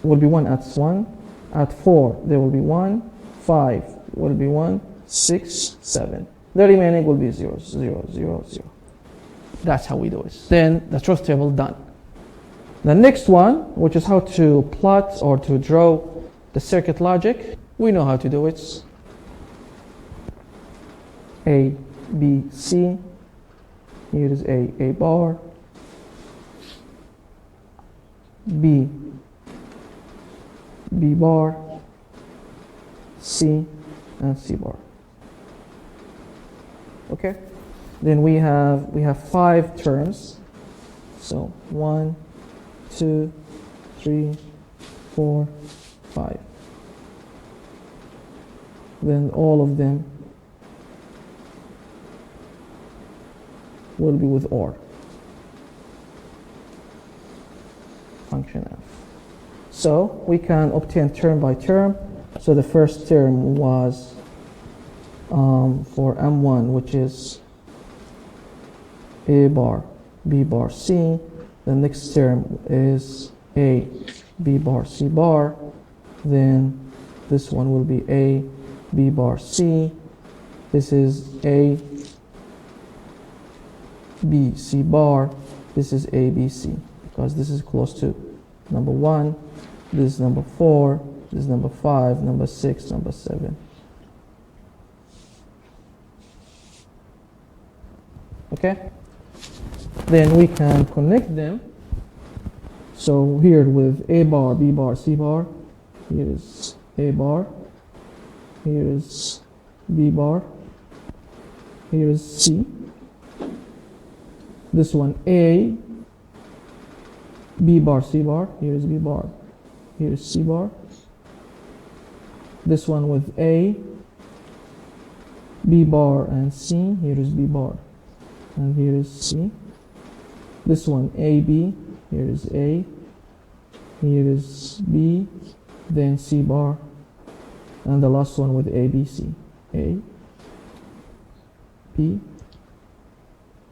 Will be 1 at 1. At 4, there will be 1. 5 will be 1. 6, 7. The remaining will be 0, 0, 0, 0. That's how we do it. Then the truth table done. The next one, which is how to plot or to draw the circuit logic, we know how to do it. A, B, C. Here is A bar. B, B bar. C, and C bar. Okay? Then we have 5 terms. So 1, 2, 3, 4, 5. Then all of them will be with OR. Function F. So we can obtain term by term. So the first term was for M1, which is A bar, B bar, C. The next term is A, B bar, C bar. Then this one will be A, B bar, C. This is A, B, C bar. This is A, B, C, because this is close to number 1. This is number 4. This is number 5, number 6, number 7. Okay? Then we can connect them. So here with A bar, B bar, C bar. Here is A bar. Here is B bar. Here is C. This one A, B bar, C bar. Here is B bar. Here is C bar. This one with A, B bar, and C. Here is B bar. And here is C. This one AB. Here is A. Here is B. Then C bar. And the last one with ABC. A, B,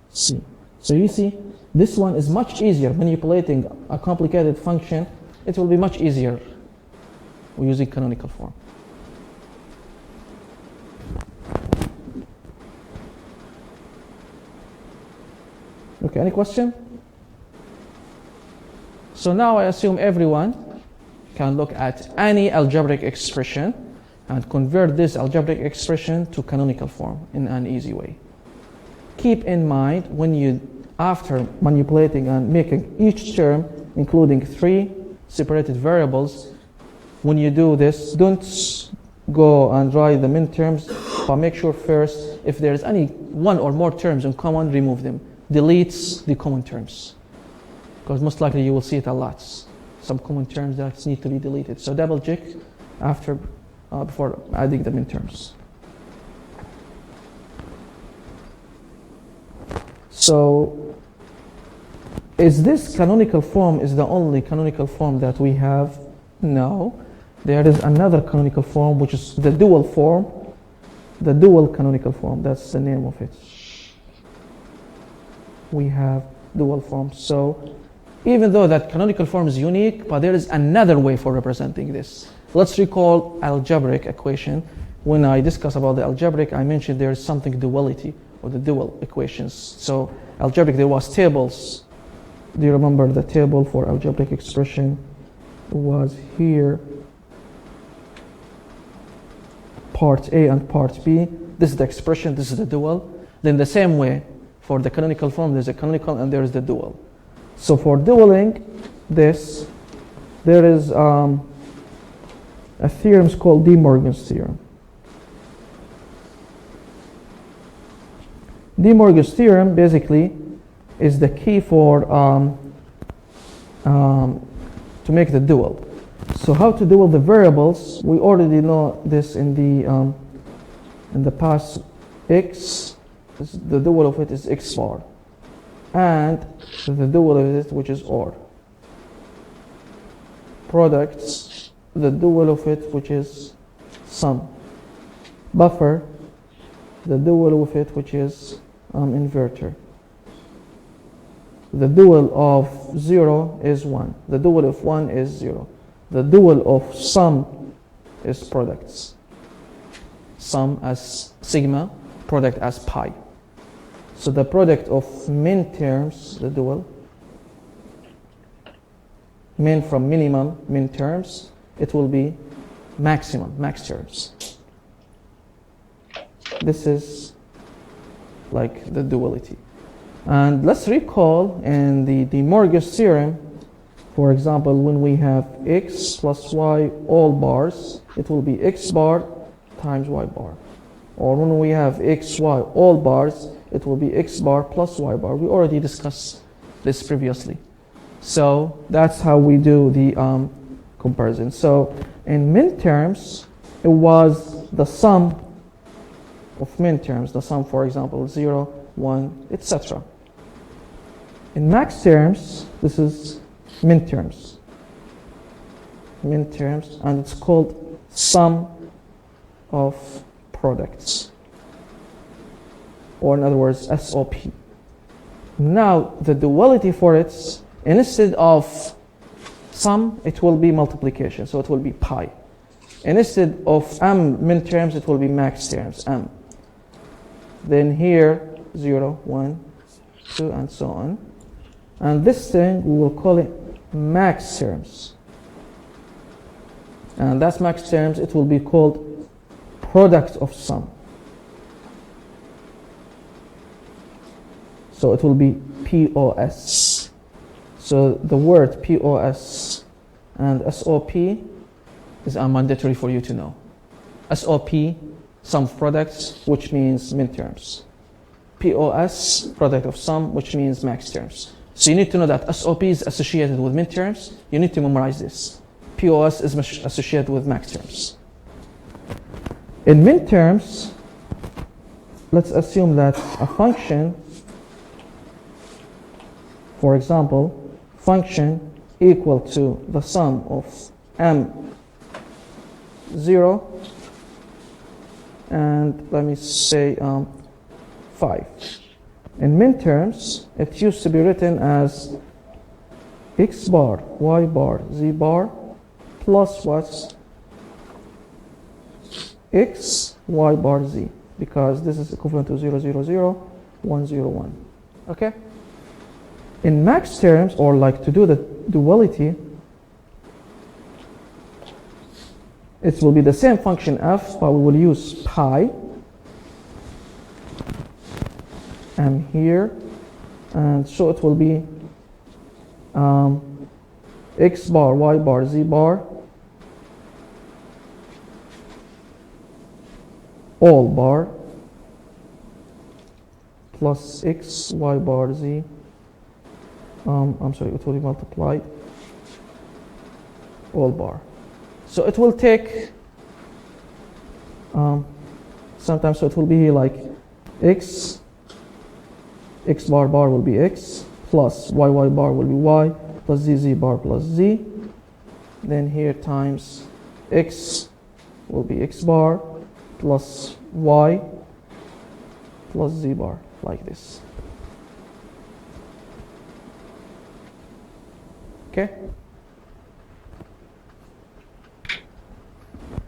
C. So you see, this one is much easier. Manipulating a complicated function, it will be much easier using canonical form. Okay, any question? So now I assume everyone can look at any algebraic expression and convert this algebraic expression to canonical form in an easy way. Keep in mind, when you, after manipulating and making each term, including 3 separated variables, when you do this, don't go and write the min-terms, but make sure first, if there's any 1 or more terms in common, remove them. Delete the common terms, because most likely you will see it a lot. Some common terms that need to be deleted. So double check after, before adding the min-terms. So, is this canonical form is the only canonical form that we have? No. There is another canonical form, which is the dual form. The dual canonical form, that's the name of it. We have dual form. So, even though that canonical form is unique, but there is another way for representing this. Let's recall algebraic equation. When I discuss about the algebraic, I mentioned there is something duality, or the dual equations. So algebraic, there was tables. Do you remember the table for algebraic expression? It was here, part A and part B. This is the expression, this is the dual. Then the same way, for the canonical form, there's a canonical and there is the dual. So for dualing this, there is a a theorem is called De Morgan's theorem. De Morgan's theorem basically is the key for to make the dual. So how to dual the variables? We already know this in the past. X, the dual of it is x bar, and the dual of it, which is OR. Products, the dual of it, which is sum. Buffer, the dual of it, which is inverter. The dual of 0 is 1. The dual of 1 is 0. The dual of sum is products. Sum as sigma, product as pi. So the product of min terms, the dual, min from minimum, min terms, it will be maximum, max terms. This is like the duality. And let's recall in the De Morgan's theorem, for example, when we have x plus y all bars, it will be x bar times y bar. Or when we have x, y all bars, it will be x bar plus y bar. We already discussed this previously. So that's how we do the comparison. So in min terms, it was the sum of min terms, the sum, for example, 0, 1, etc. In max terms, this is min terms. Min terms, and it's called sum of products. Or in other words, SOP. Now, the duality for it, instead of sum, it will be multiplication, so it will be pi. And instead of min terms, it will be max terms, m. Then here, 0, 1, 2, and so on. And this thing, we will call it max terms. And that's max terms, it will be called product of sum. So it will be POS. So the word POS and SOP is mandatory for you to know. SOP, sum of products, which means min terms. POS, product of sum, which means max terms. So you need to know that SOP is associated with min terms. You need to memorize this. POS is associated with max terms. In min terms, let's assume that a function, for example, function equal to the sum of m0 and let me say 5. In min terms, it used to be written as x bar, y bar, z bar plus what? X, y bar, z, because this is equivalent to 0, 0, 0, 1, 0, 1. Okay? In max terms, or like to do the duality, it will be the same function f, but we will use pi, and here, and so it will be x bar, y bar, z bar, all bar, plus x, y bar, z, I'm sorry, it will be multiplied, all bar. So it will take, sometimes, so it will be like x bar bar will be x, plus y bar will be y, plus z bar plus z. Then here times x will be x bar, plus y, plus z bar, like this. Okay?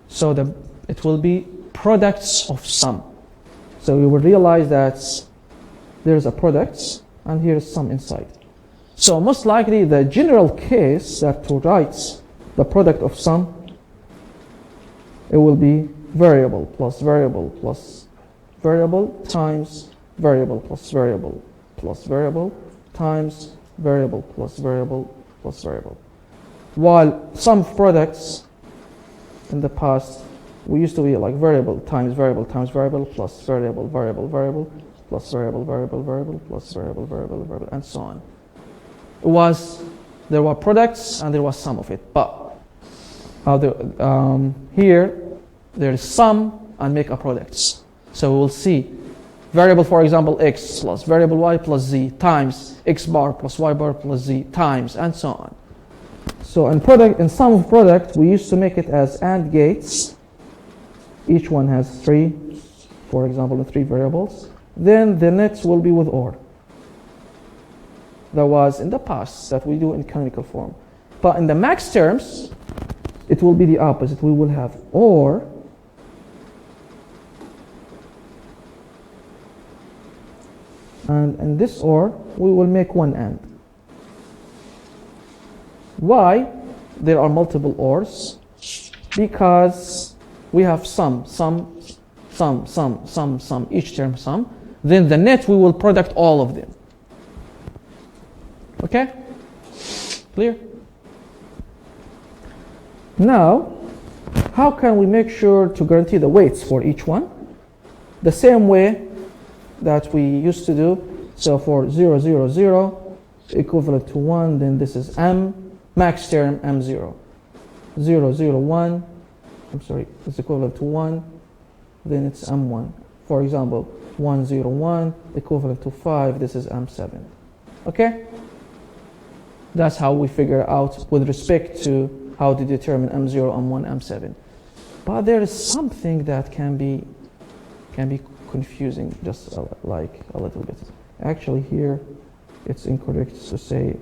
So it will be products of sum. So you will realize that there's a product and here is sum inside. So most likely the general case that to write the product of sum, it will be variable plus variable plus variable times variable plus variable plus variable times variable plus variable plus variable. While sum of products, in the past, we used to be like variable times variable times variable plus variable variable variable plus variable variable variable plus variable variable variable and so on. There were products and there was sum of it, but here there is sum and make a product. So we'll see variable, for example, x plus variable y plus z times x bar plus y bar plus z times and so on. So in sum of product, we used to make it as AND gates. Each one has 3, for example, the 3 variables. Then the nets will be with OR. That was in the past that we do in canonical form. But in the max terms, it will be the opposite. We will have OR and in this OR, we will make one AND. Why? There are multiple ORs because we have sum, each term sum. Then the net, we will product all of them. Okay? Clear? Now, how can we make sure to guarantee the weights for each one? The same way that we used to do. So for 0, 0, 0, equivalent to 1, then this is M, max term M0. 0, 0, 1, it's equivalent to 1, then it's M1. For example, 1, 0, 1, equivalent to 5, this is M7. Okay? That's how we figure out with respect to how to determine M0, M1, M7. But there is something that can be confusing, just like a little bit. Actually, here it's incorrect to say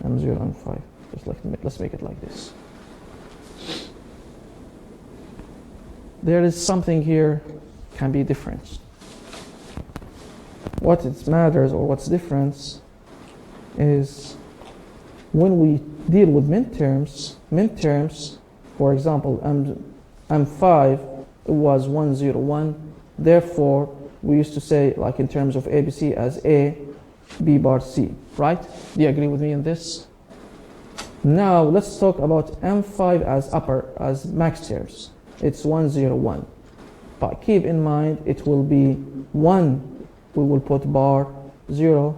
M0 and 5. Just like, let's make it like this. There is something here can be different. What it matters or what's different is when we deal with min-terms, for example, M5 it was 1, 0, 1. Therefore, we used to say, like in terms of ABC, as A, B bar C, right? Do you agree with me in this? Now, let's talk about M5 as max terms. It's 1, 0, 1. But keep in mind, it will be 1, we will put bar, 0,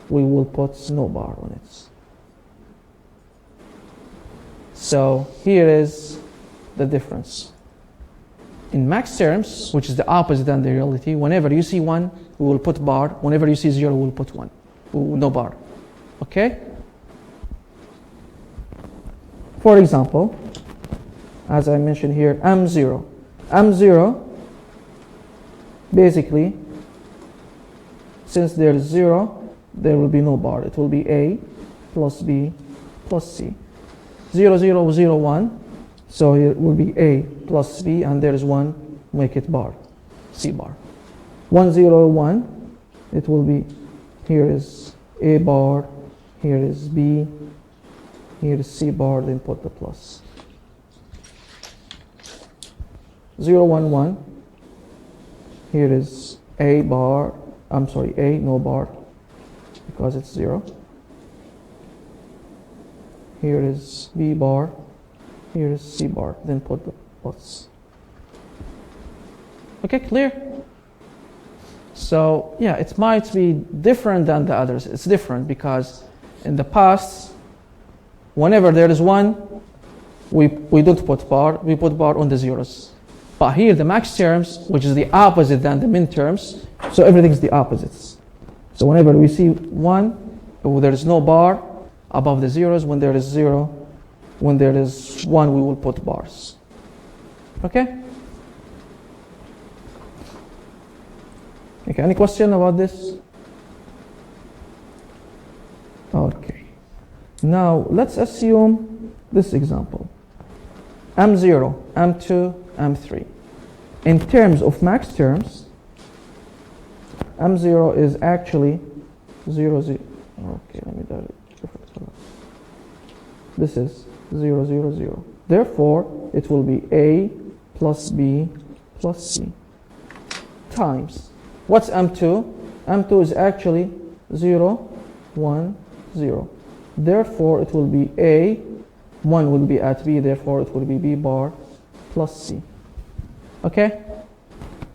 we will put no bar on it. So, here is the difference. In max terms, which is the opposite than the reality, whenever you see 1, we will put bar. Whenever you see 0, we will put 1. No bar. Okay? For example, as I mentioned here, M0. M0, basically, since there is 0, there will be no bar. It will be A plus B plus C. 0, 0, 0, 1. So it will be A plus B, and there is 1, make it bar, C bar. 1, 0, 1, it will be, here is A bar, here is B, here is C bar, then put the plus. 0, 1, 1, here is A bar, A, no bar, because it's 0. Here is B bar, here is C bar, then put the plus. Okay, clear? So, yeah, it might be different than the others. It's different because in the past, whenever there is 1, we don't put bar, we put bar on the zeros. But here, the max terms, which is the opposite than the min terms, so everything is the opposites. So whenever we see 1, there is no bar above the zeros. When there is 0, when there is 1, we will put bars. Okay? Okay, any question about this? Okay. Now, let's assume this example. M0, M2, M3. In terms of max terms, M0 is actually 0, 0. Okay, let me do it. This is 0, 0, 0. Therefore, it will be A plus B plus C times. What's M2? M2 is actually 0, 1, 0. Therefore, it will be A, 1 will be at B, therefore it will be B bar, plus C. Okay?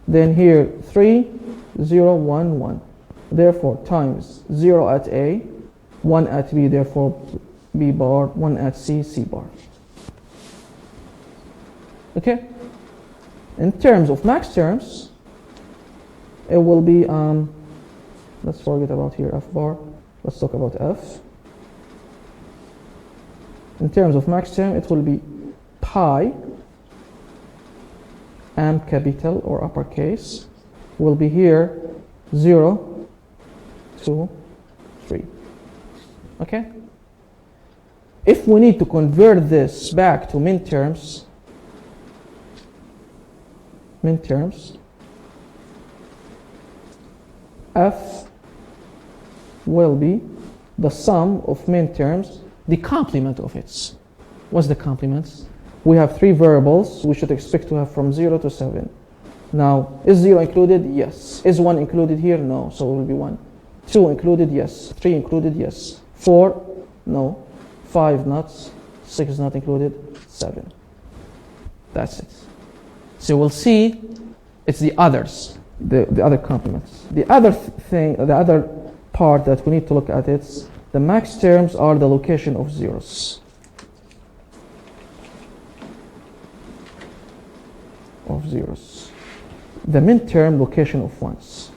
Then here 3, 0, 1, 1. Therefore times 0 at A, 1 at B, therefore B bar, 1 at C, C bar. Okay? In terms of max terms, it will be, let's forget about here F bar. Let's talk about F. In terms of max term, it will be pi, M capital or uppercase, will be here 0, 2, 3. Okay? If we need to convert this back to min terms, F will be the sum of min terms, the complement of its. What's the complements? We have 3 variables we should expect to have from 0 to 7. Now, is 0 included? Yes. Is 1 included here? No. So it will be 1. 2 included? Yes. 3 included? Yes. 4? No. 5 not. 6 not included. 7. That's it. So we'll see it's the others, the other complements. The other thing, the other part that we need to look at is the max terms are the location of zeros. The min term location of ones.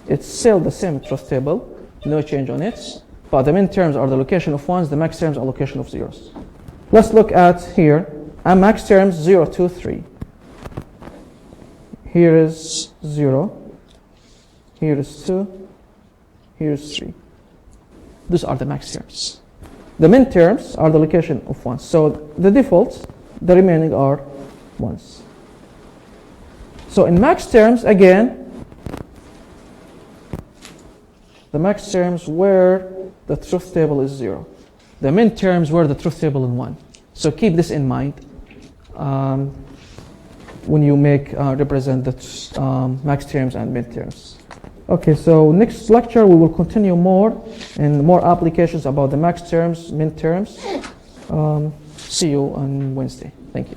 It's still the same truth table, no change on it, but the min terms are the location of ones, the max terms are location of zeros. Let's look at here, and max terms 0, 2, 3. Here is 0, here is 2, here is 3. These are the max terms. The min terms are the location of ones. So the defaults, the remaining are ones. So in max terms, again, the max terms where the truth table is 0. The min terms where the truth table is 1. So keep this in mind when you represent the max terms and min terms. Okay, so next lecture we will continue more and more applications about the max terms, min terms. See you on Wednesday. Thank you.